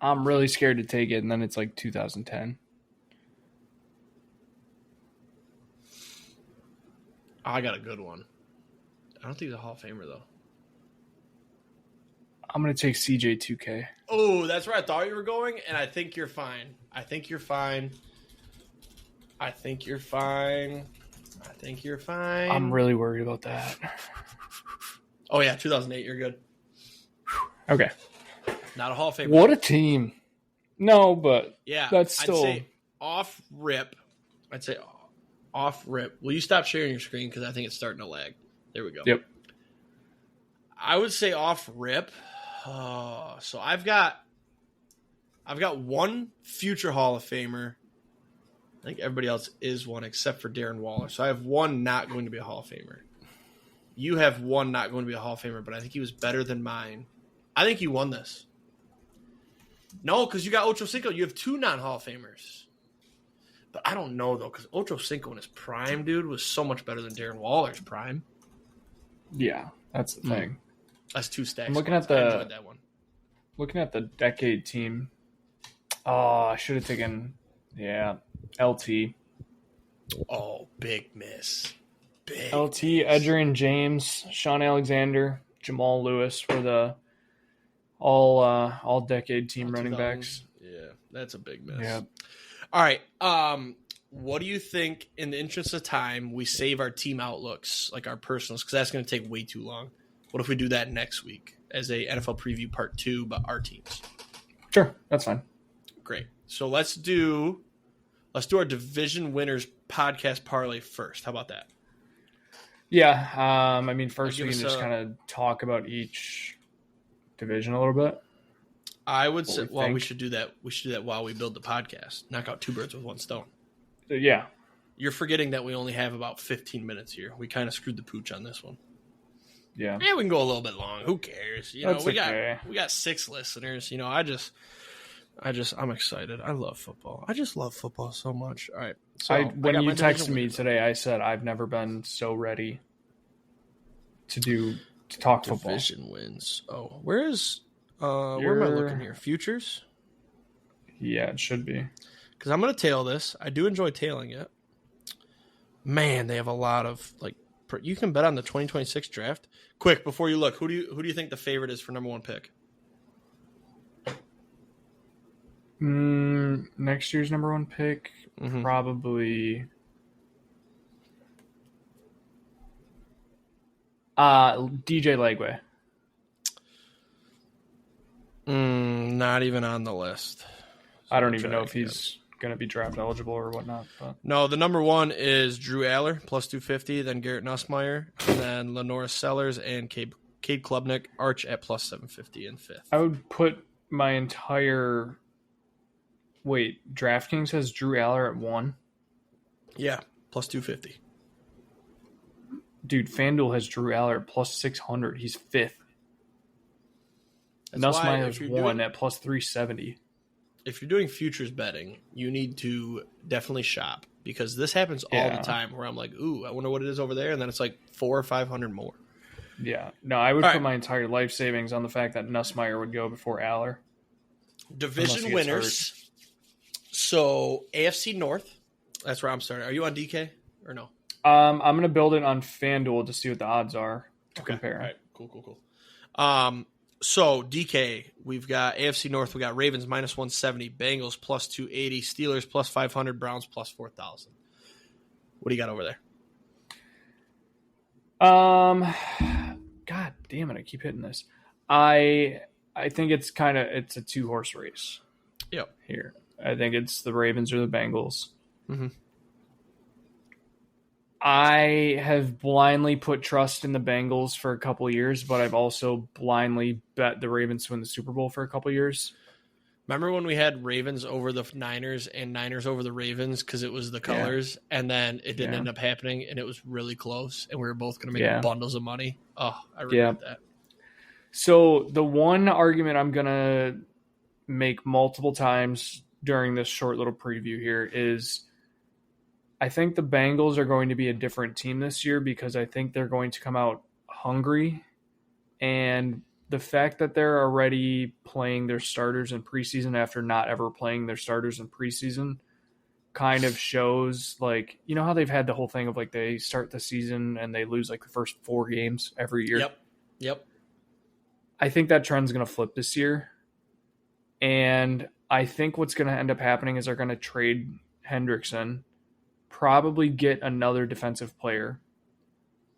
I'm really scared to take it, and then it's like 2010. I got a good one. I don't think he's a Hall of Famer, though. I'm going to take CJ2K. Oh, that's where I thought you were going, and I think you're fine. I think you're fine. I'm really worried about that. Oh, yeah, 2008, you're good. Okay. Not a Hall of Famer. What a team. No, but yeah, that's still... I'd say off rip. Will you stop sharing your screen? Because I think it's starting to lag. There we go. Yep. I would say off rip. So I've got one future Hall of Famer. I think everybody else is one except for Darren Waller. So I have one not going to be a Hall of Famer. You have one not going to be a Hall of Famer, but I think he was better than mine. I think you won this. No, because you got Ocho Cinco. You have two non-Hall of Famers. But I don't know, though, because Ocho Cinco in his prime, dude, was so much better than Darren Waller's prime. Yeah, that's the thing. That's two stacks. I'm looking at I enjoyed that one. Looking at the decade team. Oh, I should have taken, LT. Oh, big miss. Big LT, miss. Edgerrin James, Sean Alexander, Jamal Lewis were the all decade team running backs. Yeah, that's a big miss. Yeah. All right. What do you think, in the interest of time, we save our team outlooks, like our personals, because that's going to take way too long. What if we do that next week as a NFL preview part 2, but our teams? Sure, that's fine. Great. So let's do our division winners podcast parlay first. How about that? Yeah. First we can just kind of talk about each division a little bit. I would say, we should do that. We should do that while we build the podcast. Knock out two birds with one stone. Yeah. You're forgetting that we only have about 15 minutes here. We kind of screwed the pooch on this one. Yeah. Yeah, we can go a little bit long. Who cares? That's we got 6 listeners. I'm excited. I love football. I just love football so much. All right. So when you texted me today, I said I've never been so ready to talk football. Division wins. Oh, where am I looking here? Futures? Yeah, it should be. Because I'm going to tail this. I do enjoy tailing it. Man, they have a lot of you can bet on the 2026 draft. Quick, before you look, who do you think the favorite is for number 1 pick? Next year's number 1 pick, probably DJ Legway. Not even on the list. So I don't even know if he's going to be draft eligible or whatnot. But. No, the number 1 is Drew Aller, plus 250, then Garrett Nussmeier, and then Lenora Sellers and Cade Klubnik, Arch at plus 750 in 5th. I would put my entire... Wait, DraftKings has Drew Aller at 1? Yeah, plus 250. Dude, FanDuel has Drew Aller at plus 600. He's 5th. Nussmeier's 1 at plus 370. If you're doing futures betting, you need to definitely shop, because this happens all the time where I'm like, ooh, I wonder what it is over there, and then it's like 400 or 500 more. Yeah. No, I would put my entire life savings on the fact that Nussmeier would go before Aller. Division winners. So AFC North, that's where I'm starting. Are you on DK or no? I'm going to build it on FanDuel to see what the odds are to compare. All right, cool. So DK, we've got AFC North. We got Ravens minus 170, Bengals plus 280, Steelers plus 500, Browns plus 4,000. What do you got over there? God damn it! I keep hitting this. I think it's a 2-horse race. Yep. Here, I think it's the Ravens or the Bengals. Mm-hmm. I have blindly put trust in the Bengals for a couple of years, but I've also blindly bet the Ravens to win the Super Bowl for a couple of years. Remember when we had Ravens over the Niners and Niners over the Ravens because it was the colors, and then it didn't end up happening, and it was really close, and we were both going to make bundles of money? Oh, I regret that. So the one argument I'm going to make multiple times during this short little preview here is I think the Bengals are going to be a different team this year because I think they're going to come out hungry, and the fact that they're already playing their starters in preseason after not ever playing their starters in preseason kind of shows, like, you know how they've had the whole thing of like they start the season and they lose like the first 4 games every year. Yep. I think that trend's going to flip this year. And I think what's going to end up happening is they're going to trade Hendrickson, probably get another defensive player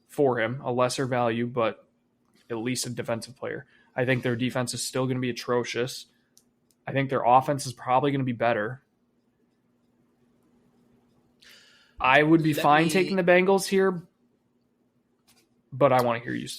for him, a lesser value, but at least a defensive player. I think their defense is still going to be atrocious. I think their offense is probably going to be better. I would be fine taking the Bengals here, but I want to hear you.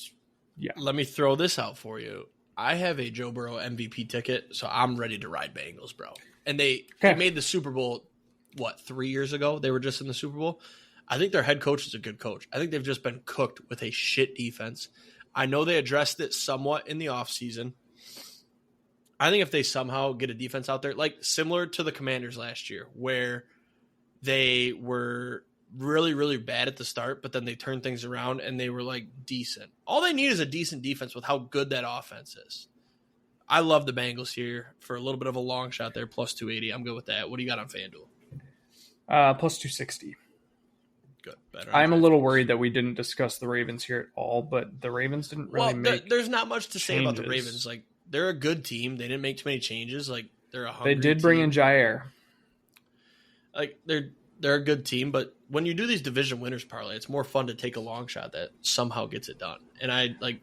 Yeah. Let me throw this out for you. I have a Joe Burrow MVP ticket, so I'm ready to ride Bengals, bro. And they made the Super Bowl, 3 years ago? They were just in the Super Bowl. I think their head coach is a good coach. I think they've just been cooked with a shit defense. I know they addressed it somewhat in the offseason. I think if they somehow get a defense out there, like similar to the Commanders last year, where they were really, really bad at the start, but then they turned things around and they were like decent. All they need is a decent defense with how good that offense is. I love the Bengals here for a little bit of a long shot there, plus 280. I'm good with that. What do you got on FanDuel? Plus 260. Good. Better. I'm a little worried that we didn't discuss the Ravens here at all, but the Ravens didn't really make there's not much to say about the Ravens. Like, they're a good team. They didn't make too many changes. Like, they're a hungry They did bring in Jair. Like, they're a good team, but when you do these division winners parlay, it's more fun to take a long shot that somehow gets it done. And I like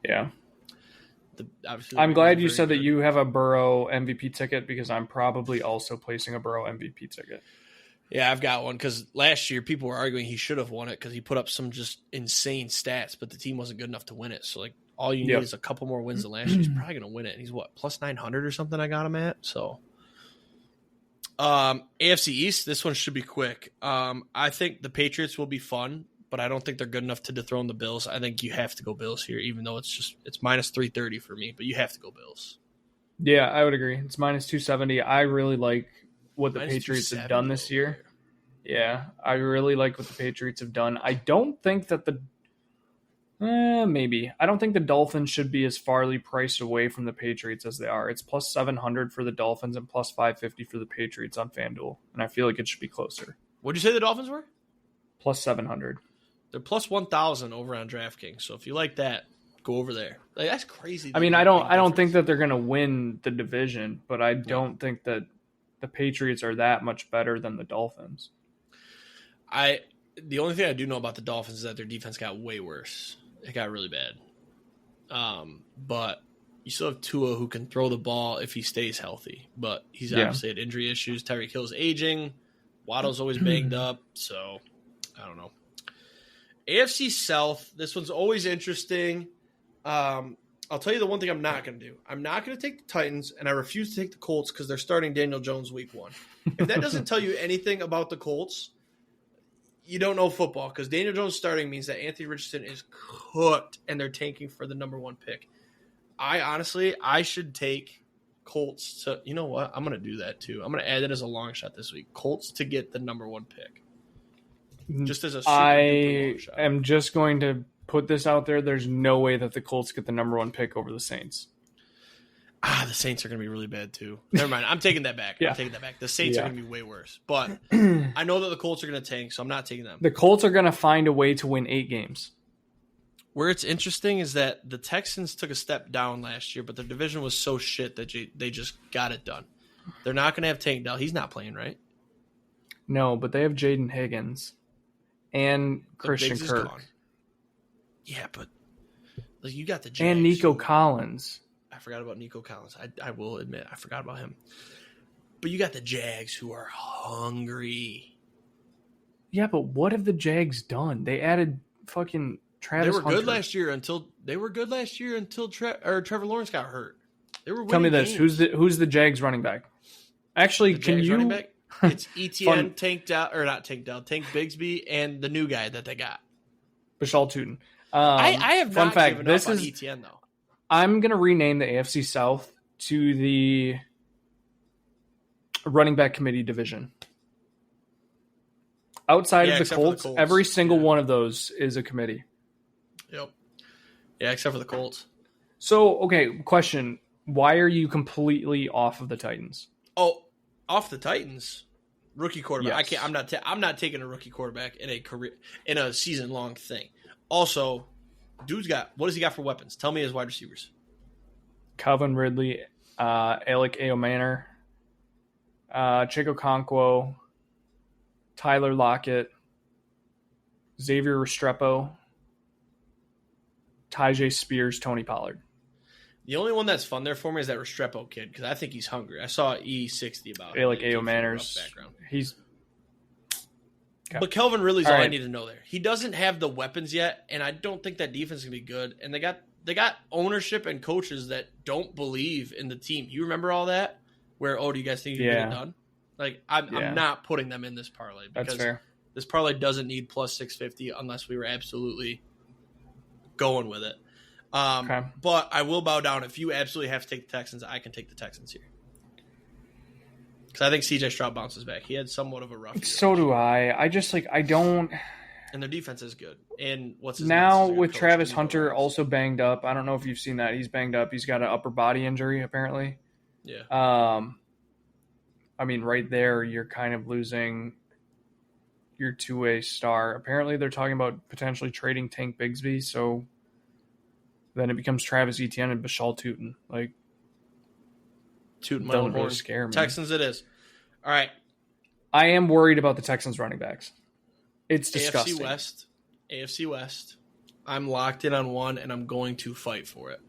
I'm glad you said that you have a Burrow MVP ticket because I'm probably also placing a Burrow MVP ticket. Yeah, I've got one because last year people were arguing he should have won it because he put up some just insane stats, but the team wasn't good enough to win it. So, like, all you need is a couple more wins than last year. He's probably going to win it. And he's plus 900 or something I got him at. So, AFC East, this one should be quick. I think the Patriots will be fun, but I don't think they're good enough to dethrone the Bills. I think you have to go Bills here, even though it's minus 330 for me, but you have to go Bills. Yeah, I would agree. It's minus 270. I really like what the Patriots have done this year. Yeah, I really like what the Patriots have done. I don't think that I don't think the Dolphins should be as farly priced away from the Patriots as they are. It's plus 700 for the Dolphins and plus 550 for the Patriots on FanDuel, and I feel like it should be closer. What'd you say the Dolphins were? Plus 700. They're plus 1,000 over on DraftKings, so if you like that, go over there. Like, that's crazy. I mean, I don't think that they're going to win the division, but I don't think that the Patriots are that much better than the Dolphins. The only thing I do know about the Dolphins is that their defense got way worse. It got really bad. But you still have Tua who can throw the ball if he stays healthy. But he's obviously had injury issues. Tyreek Hill's aging. Waddle's always banged up. So, I don't know. AFC South, this one's always interesting. I'll tell you the one thing I'm not going to do. I'm not going to take the Titans, and I refuse to take the Colts because they're starting Daniel Jones week 1. If that doesn't tell you anything about the Colts, you don't know football, because Daniel Jones starting means that Anthony Richardson is cooked, and they're tanking for the number 1 pick. I should take Colts to – you know what? I'm going to do that too. I'm going to add it as a long shot this week. Colts to get the number 1 pick. Just as a super duper long shot. I am just going to – put this out there. There's no way that the Colts get the number 1 pick over the Saints. The Saints are going to be really bad too. Never mind. I'm taking that back. I'm taking that back. The Saints are going to be way worse. But I know that the Colts are going to tank, so I'm not taking them. The Colts are going to find a way to win 8 games. Where it's interesting is that the Texans took a step down last year, but their division was so shit that they just got it done. They're not going to have Tank Dell. He's not playing, right? No, but they have Jaden Higgins and Christian Kirk. Gone. Yeah, but like, you got the Jags. And Nico Collins. I forgot about Nico Collins. I will admit, I forgot about him. But you got the Jags who are hungry. Yeah, but what have the Jags done? They added fucking Travis Hunter. They were good last year until Trevor Lawrence got hurt. They were winning Tell me this: games. who's the Jags running back? Actually, The can Jags you? running back? It's ETN, Fun- Tank Bigsby, and the new guy that they got. Bashal Tootin. I have fun not fact, given this up on is ETN though. I'm gonna rename the AFC South to the running back committee division. Outside of the except for Colts, every single one of those is a committee. Yep. Yeah, except for the Colts. So, okay, question: why are you completely off of the Titans? Oh, off the Titans, rookie quarterback. Yes. I'm not taking a rookie quarterback in a season long thing. Also, dude's got what does he got for weapons? Tell me his wide receivers. Calvin Ridley, Alec Aomanor, Chico Conquo, Tyler Lockett, Xavier Restrepo, Tyjae Spears, Tony Pollard. The only one that's fun there for me is that Restrepo kid because I think he's hungry. I saw E60 about him. Alec Aomanor's he's. Okay. But Kelvin Ridley's all right. I need to know there. He doesn't have the weapons yet, and I don't think that defense is gonna be good. And they got ownership and coaches that don't believe in the team. You remember all that? Where do you guys think you can get it done? Like I'm not putting them in this parlay because That's fair. This parlay doesn't need plus 650 unless we were absolutely going with it. Okay. But I will bow down. If you absolutely have to take the Texans, I can take the Texans here. Because I think CJ Stroud bounces back. He had somewhat of a rough year. So do I. I just I don't. And their defense is good. And what's his now name? with Coach, Travis Hunter also banged up. I don't know if you've seen that. He's banged up. He's got an upper body injury apparently. Yeah. I mean, right there, you're kind of losing your two-way star. Apparently, they're talking about potentially trading Tank Bigsby, so then it becomes Travis Etienne and Bashal Tootin. Like, Tootin my don't own really horn. scare me. Texans it is. All right. I am worried about the Texans running backs. It's disgusting. AFC West. I'm locked in on one, and I'm going to fight for it.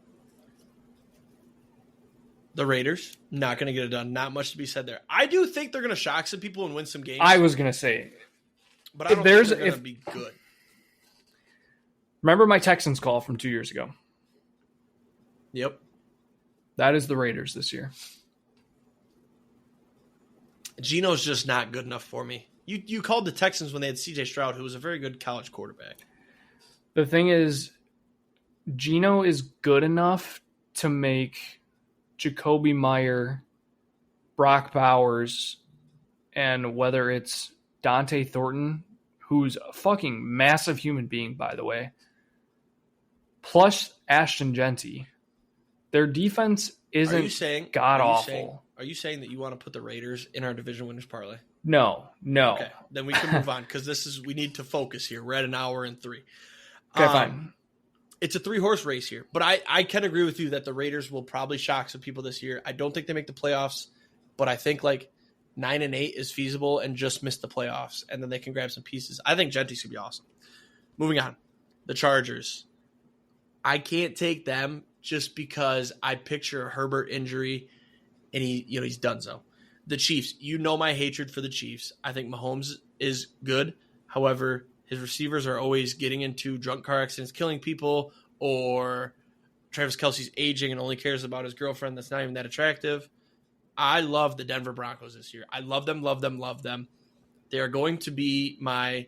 The Raiders, not going to get it done. Not much to be said there. I do think they're going to shock some people and win some games. I was going to say. But I don't think they're going to be good. Remember my Texans call from 2 years ago? Yep. That is the Raiders this year. Geno's just not good enough for me. You called the Texans when they had CJ Stroud, who was a very good college quarterback. The thing is, Geno is good enough to make Jacoby Meyer, Brock Bowers, and whether it's Dante Thornton, who's a fucking massive human being, by the way, plus Ashton Genty, their defense isn't god-awful. Are you saying that you want to put the Raiders in our division winners parlay? No. Okay, then we can move on because we need to focus here. We're at an hour and 3. Okay, fine. It's a 3-horse race here, but I can agree with you that the Raiders will probably shock some people this year. I don't think they make the playoffs, but I think 9-8 is feasible and just miss the playoffs, and then they can grab some pieces. I think Genty's going to be awesome. Moving on. The Chargers. I can't take them just because I picture a Herbert injury, and he's donezo. The Chiefs. You know my hatred for the Chiefs. I think Mahomes is good. However, his receivers are always getting into drunk car accidents, killing people, or Travis Kelce's aging and only cares about his girlfriend that's not even that attractive. I love the Denver Broncos this year. I love them, love them, love them. They are going to be my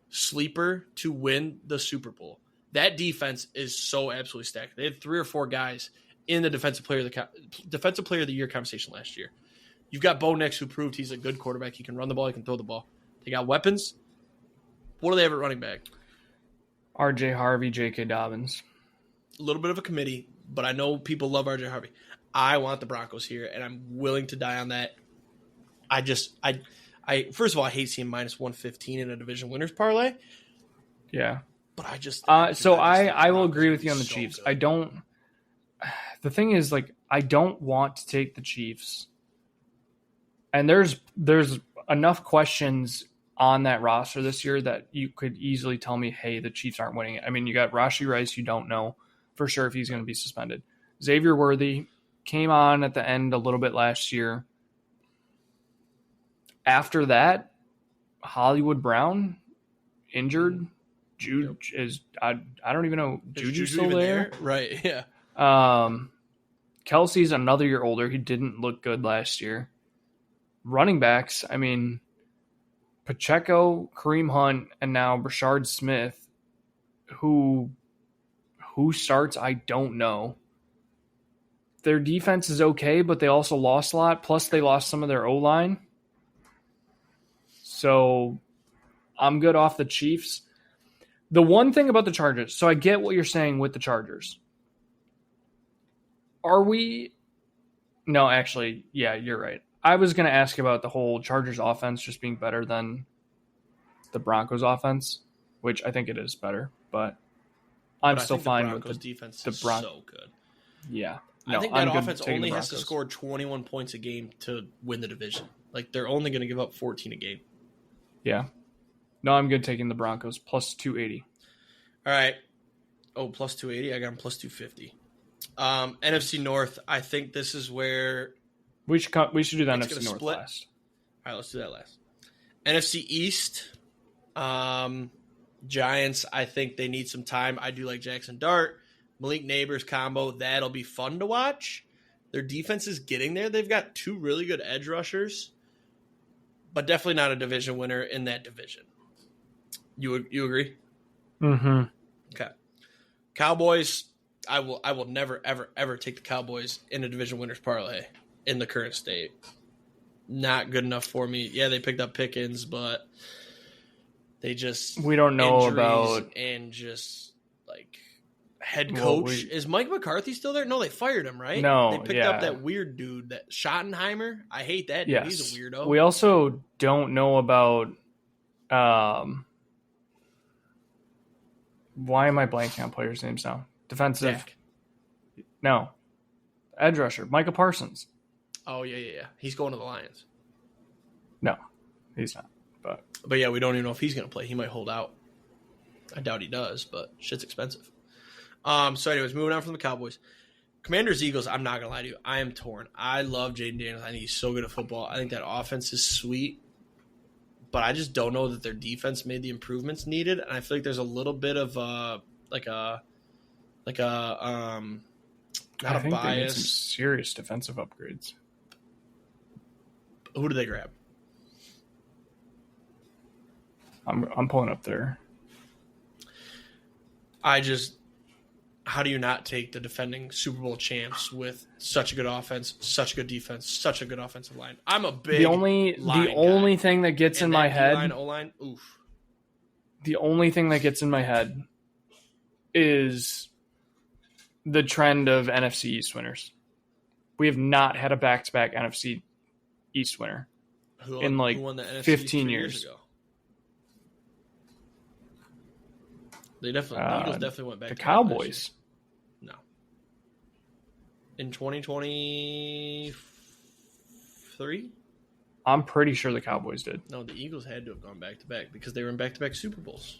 sleeper to win the Super Bowl. That defense is so absolutely stacked. They had 3 or 4 guys in the Defensive Player of the Year conversation last year. You've got Bo Nix, who proved he's a good quarterback. He can run the ball. He can throw the ball. They got weapons. What do they have at running back? R.J. Harvey, J.K. Dobbins. A little bit of a committee, but I know people love R.J. Harvey. I want the Broncos here, and I'm willing to die on that. I first of all, I hate seeing minus 115 in a division winners parlay. Yeah. But I just I will agree with you on the Chiefs. Good. I don't. The thing is, I don't want to take the Chiefs, and there's enough questions on that roster this year that you could easily tell me, hey, the Chiefs aren't winning it. I mean, you got Rashee Rice, you don't know for sure if he's going to be suspended. Xavier Worthy came on at the end a little bit last year. After that, Hollywood Brown injured. Jude is I don't even know. Juju's still there? Right, yeah. Kelsey's another year older. He didn't look good last year. running backs, I mean, Pacheco, Kareem Hunt, and now Rashard Smith, who starts, I don't know. Their defense is okay, but they also lost a lot. Plus, they lost some of their O-line. So I'm good off the Chiefs. The one thing about the Chargers, so I get what you're saying with the Chargers. Are we? No, actually, yeah, you're right. I was going to ask about the whole Chargers offense just being better than the Broncos offense, which I think it is better, but I'm still fine with the defense. The Broncos so good. Yeah. No, I think that offense only has to score 21 points a game to win the division. Like, they're only going to give up 14 a game. Yeah. No, I'm good taking the Broncos plus 280. All right. Oh, plus 280? I got them plus 250. NFC North, I think this is where we should do the NFC North split. Last. All right, let's do that last. NFC East, Giants, I think they need some time. I do like Jackson Dart. Malik Neighbors combo, that'll be fun to watch. Their defense is getting there. They've got two really good edge rushers, but definitely not a division winner in that division. You agree? Mm-hmm. Okay. Cowboys, I will never, ever take the Cowboys in a division winners parlay in the current state. Not good enough for me. Yeah, they picked up Pickens, but they just we don't know about and just like head coach. Is Mike McCarthy still there? No, they fired him, right? No, they picked up that weird dude, that Schottenheimer. I hate that dude. Yes. He's a weirdo. We also don't know about why am I blanking on players' names now? Defensive. Dak. No. Edge rusher. Micah Parsons. Oh, yeah. He's going to the Lions. No, he's not. But yeah, we don't even know if he's going to play. He might hold out. I doubt he does, but shit's expensive. So anyways, moving on from the Cowboys. Commanders, Eagles, I'm not going to lie to you. I am torn. I love Jaden Daniels. I think he's so good at football. I think that offense is sweet. But I just don't know that their defense made the improvements needed. And I feel like there's a little bit of not a bias. They made some serious defensive upgrades. Who did they grab? I'm pulling up there. How do you not take the defending Super Bowl champs with such a good offense, such a good defense, such a good offensive line? I'm a big the only thing that gets in my head. O-line, oof. The only thing that gets in my head is the trend of NFC East winners. We have not had a back-to-back NFC East winner in like 15 years ago. The Eagles definitely went back. The Cowboys. No. In 2023? I'm pretty sure the Cowboys did. No, the Eagles had to have gone back-to-back because they were in back-to-back Super Bowls.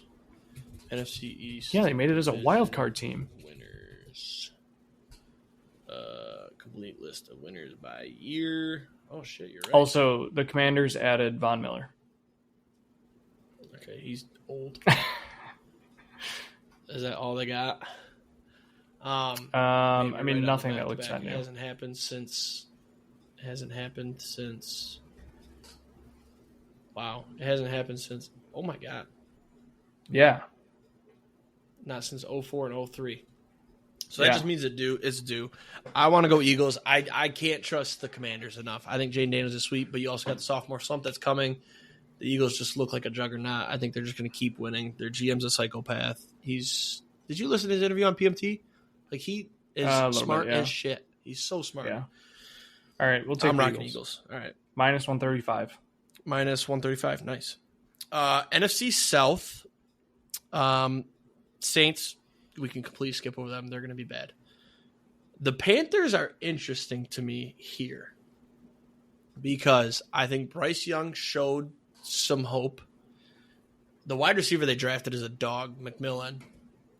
NFC East. Yeah, they made it as a wild card team. Winners. Complete list of winners by year. Oh, shit, you're right. Also, the Commanders added Von Miller. Okay, he's old. Is that all they got? I mean, nothing that looks that new. It hasn't happened since. Wow, it hasn't happened since. Oh my god. Yeah. Not since 04 and 03. So that just means it's due. I want to go Eagles. I can't trust the Commanders enough. I think Jaden Daniels is sweet, but you also got the sophomore slump that's coming. The Eagles just look like a juggernaut. I think they're just going to keep winning. Their GM's a psychopath. Did you listen to his interview on PMT? Like, he is smart as shit. He's so smart. Yeah. All right, we'll take I'm rocking Eagles. All right. Minus 135. Minus 135. Nice. NFC South. Saints, we can completely skip over them. They're going to be bad. The Panthers are interesting to me here because I think Bryce Young showed some hope. The wide receiver they drafted is a dog, McMillan.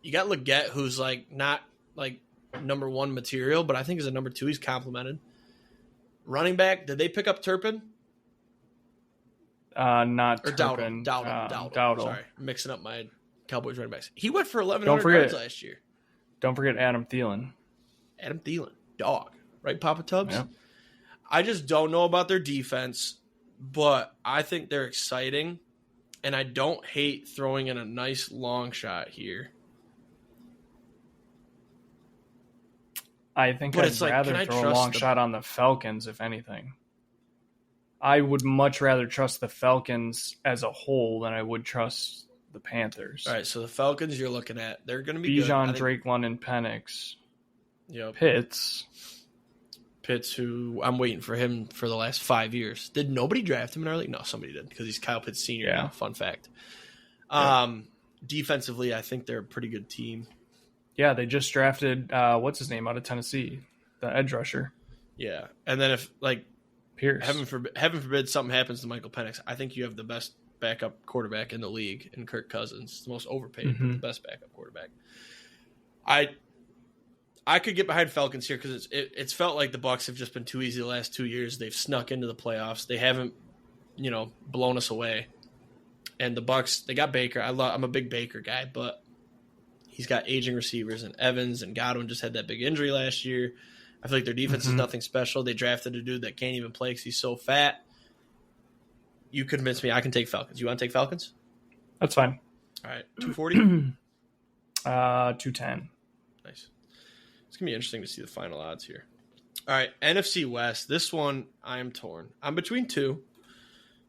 You got Leggett, who's like not like number one material, but I think as a number two, he's complimented. Running back, did they pick up Turpin? Not or Turpin. Dowdle. Sorry, mixing up my Cowboys running backs. He went for 1,100 yards last year. Don't forget Adam Thielen. Adam Thielen, dog, right, Papa Tubbs? Yep. I just don't know about their defense. but I think they're exciting, and I don't hate throwing in a nice long shot here. I think I'd rather throw a long shot on the Falcons, if anything. I would much rather trust the Falcons as a whole than I would trust the Panthers. All right, so the Falcons you're looking at, they're going to be Bijan, good. Drake, London, Penix. Yep. Pitts, who I'm waiting for him for the last 5 years. Did nobody draft him in our league? No, somebody did because he's Kyle Pitts Sr. now. Fun fact. Defensively, I think they're a pretty good team. Yeah, they just drafted, what's his name, out of Tennessee, the edge rusher. Yeah, and then if, like, Pierce. Heaven forbid something happens to Michael Penix, I think you have the best backup quarterback in the league in Kirk Cousins, the most overpaid, but the best backup quarterback. I could get behind Falcons here because it's felt like the Bucs have just been too easy the last 2 years. They've snuck into the playoffs. They haven't, blown us away. And the Bucs, they got Baker. I'm a big Baker guy, but he's got aging receivers, and Evans and Godwin just had that big injury last year. I feel like their defense is nothing special. They drafted a dude that can't even play because he's so fat. You convinced me. I can take Falcons. You want to take Falcons? That's fine. All right. 240? 210. Nice. It's going to be interesting to see the final odds here. All right. NFC West. This one, I am torn. I'm between two.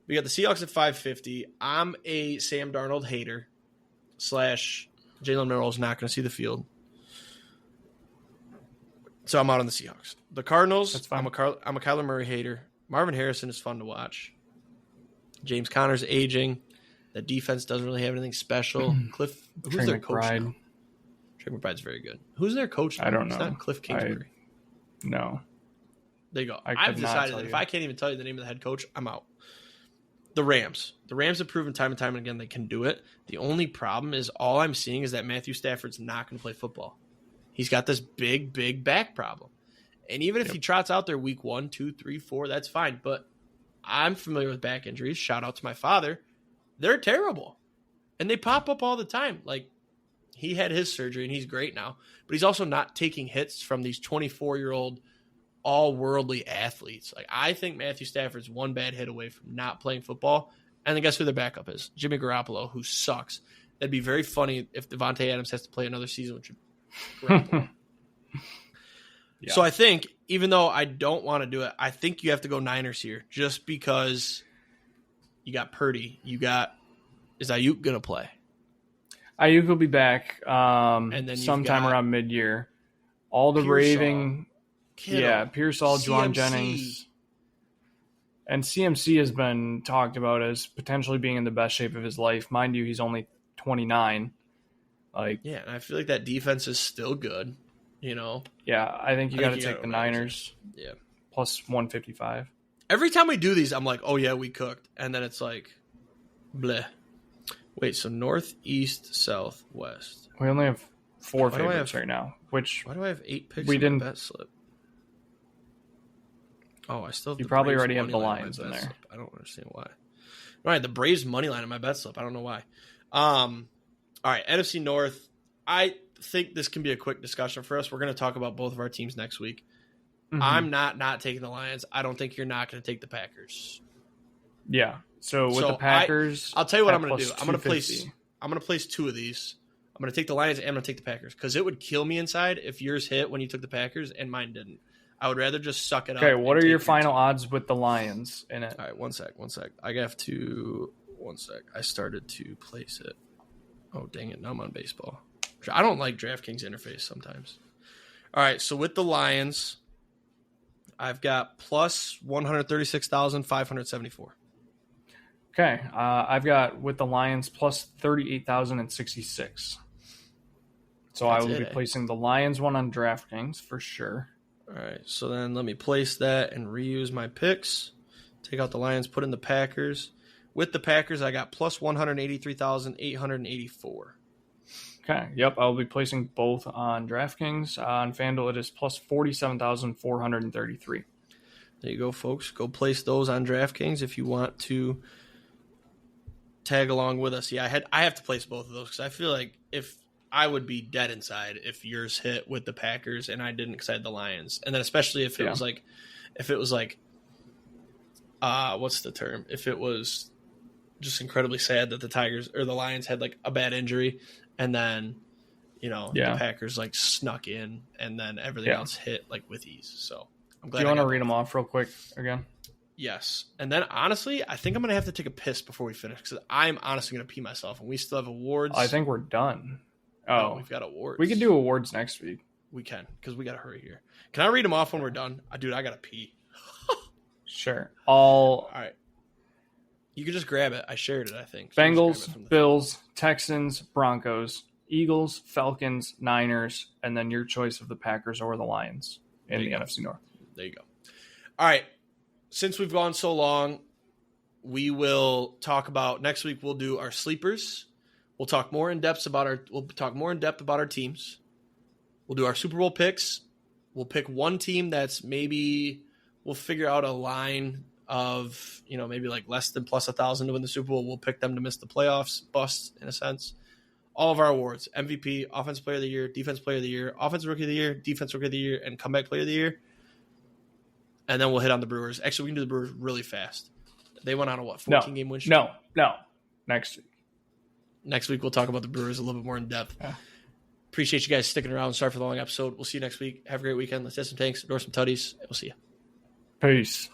We got the Seahawks at 550. I'm a Sam Darnold hater / Jalen Milroe's not going to see the field. So I'm out on the Seahawks. The Cardinals, that's fine. I'm a Kyler Murray hater. Marvin Harrison is fun to watch. James Conner's aging. That defense doesn't really have anything special. Who's their coach now? Trey McBride's very good. Who's their coach now? I don't know. It's not Cliff Kingsbury. No. There you go. I've decided that if I can't even tell you the name of the head coach, I'm out. The Rams. The Rams have proven time and time again they can do it. The only problem is all I'm seeing is that Matthew Stafford's not going to play football. He's got this big, big back problem. And even if he trots out there week 1, 2, 3, 4, that's fine. But I'm familiar with back injuries. Shout out to my father. They're terrible. And they pop up all the time. Like, he had his surgery and he's great now. But he's also not taking hits from these 24-year-old all-worldly athletes. Like, I think Matthew Stafford's one bad hit away from not playing football. And then guess who their backup is? Jimmy Garoppolo, who sucks. That'd be very funny if Devontae Adams has to play another season with Garoppolo. Yeah. So I think, even though I don't want to do it, I think you have to go Niners here just because you got Purdy. Is Ayuk going to play? Ayuk will be back and then sometime around mid-year. All the raving, Pearsall, Juwan Jennings. And CMC has been talked about as potentially being in the best shape of his life. Mind you, he's only 29. And I feel like that defense is still good, Yeah, I think you got to take the Niners. Yeah. Plus 155. Every time we do these, I'm like, oh, yeah, we cooked. And then it's like, bleh. Wait, so north, east, south, west. We only have 4 favorites right now. Why do I have 8 picks in my bet slip? Oh, I still have You probably already have the Lions in there. Slip. I don't understand why. All right, the Braves money line in my bet slip. I don't know why. All right, NFC North. I think this can be a quick discussion for us. We're going to talk about both of our teams next week. Mm-hmm. I'm not taking the Lions. I don't think you're not going to take the Packers. Yeah. So with the Packers, I'll tell you what I'm going to do. I'm going to place 2 of these. I'm going to take the Lions and I'm going to take the Packers because it would kill me inside if yours hit when you took the Packers and mine didn't. I would rather just suck it up. Okay, what are your final odds with the Lions in it? All right, one sec. I have to. One sec. I started to place it. Oh, dang it. Now I'm on baseball. I don't like DraftKings interface sometimes. All right, so with the Lions, I've got plus 136,574. Okay, I've got with the Lions plus 38,066. So I will be placing the Lions one on DraftKings for sure. All right, so then let me place that and reuse my picks. Take out the Lions, put in the Packers. With the Packers, I got plus 183,884. Okay, yep, I'll be placing both on DraftKings. On FanDuel, it is plus 47,433. There you go, folks. Go place those on DraftKings if you want to tag along with us. Yeah, I have to place both of those because I feel like if I would be dead inside if yours hit with the Packers and I didn't because I had the Lions. And then especially if it was like what's the term? If it was just incredibly sad that the Tigers or the Lions had like a bad injury, and then the Packers like snuck in, and then everything else hit like with ease. So I'm glad. Do you want to read them off real quick again? Yes. And then honestly, I think I'm gonna have to take a piss before we finish because I'm honestly gonna pee myself, and we still have awards. I think we're done. No, we've got awards. We can do awards next week. We can, because we got to hurry here. Can I read them off when we're done? Dude, I got to pee. Sure. All right. You can just grab it. I shared it, I think. So Bengals, Bills, Texans, Broncos, Eagles, Falcons, Niners, and then your choice of the Packers or the Lions in the NFC North. There you go. All right. Since we've gone so long, we will talk about next week. We'll do our sleepers. We'll talk more in depth about our teams. We'll do our Super Bowl picks. We'll pick one team that's we'll figure out a line of, maybe like less than plus 1,000 to win the Super Bowl. We'll pick them to miss the playoffs, bust in a sense. All of our awards: MVP, Offensive Player of the Year, Defensive Player of the Year, Offensive Rookie of the Year, Defensive Rookie of the Year, and Comeback Player of the Year. And then we'll hit on the Brewers. Actually, we can do the Brewers really fast. They went on a 14-game win streak? No. Next week. Next week, we'll talk about the Brewers a little bit more in depth. Yeah. Appreciate you guys sticking around. Sorry for the long episode. We'll see you next week. Have a great weekend. Let's hit some tanks, endorse some tutties. We'll see you. Peace.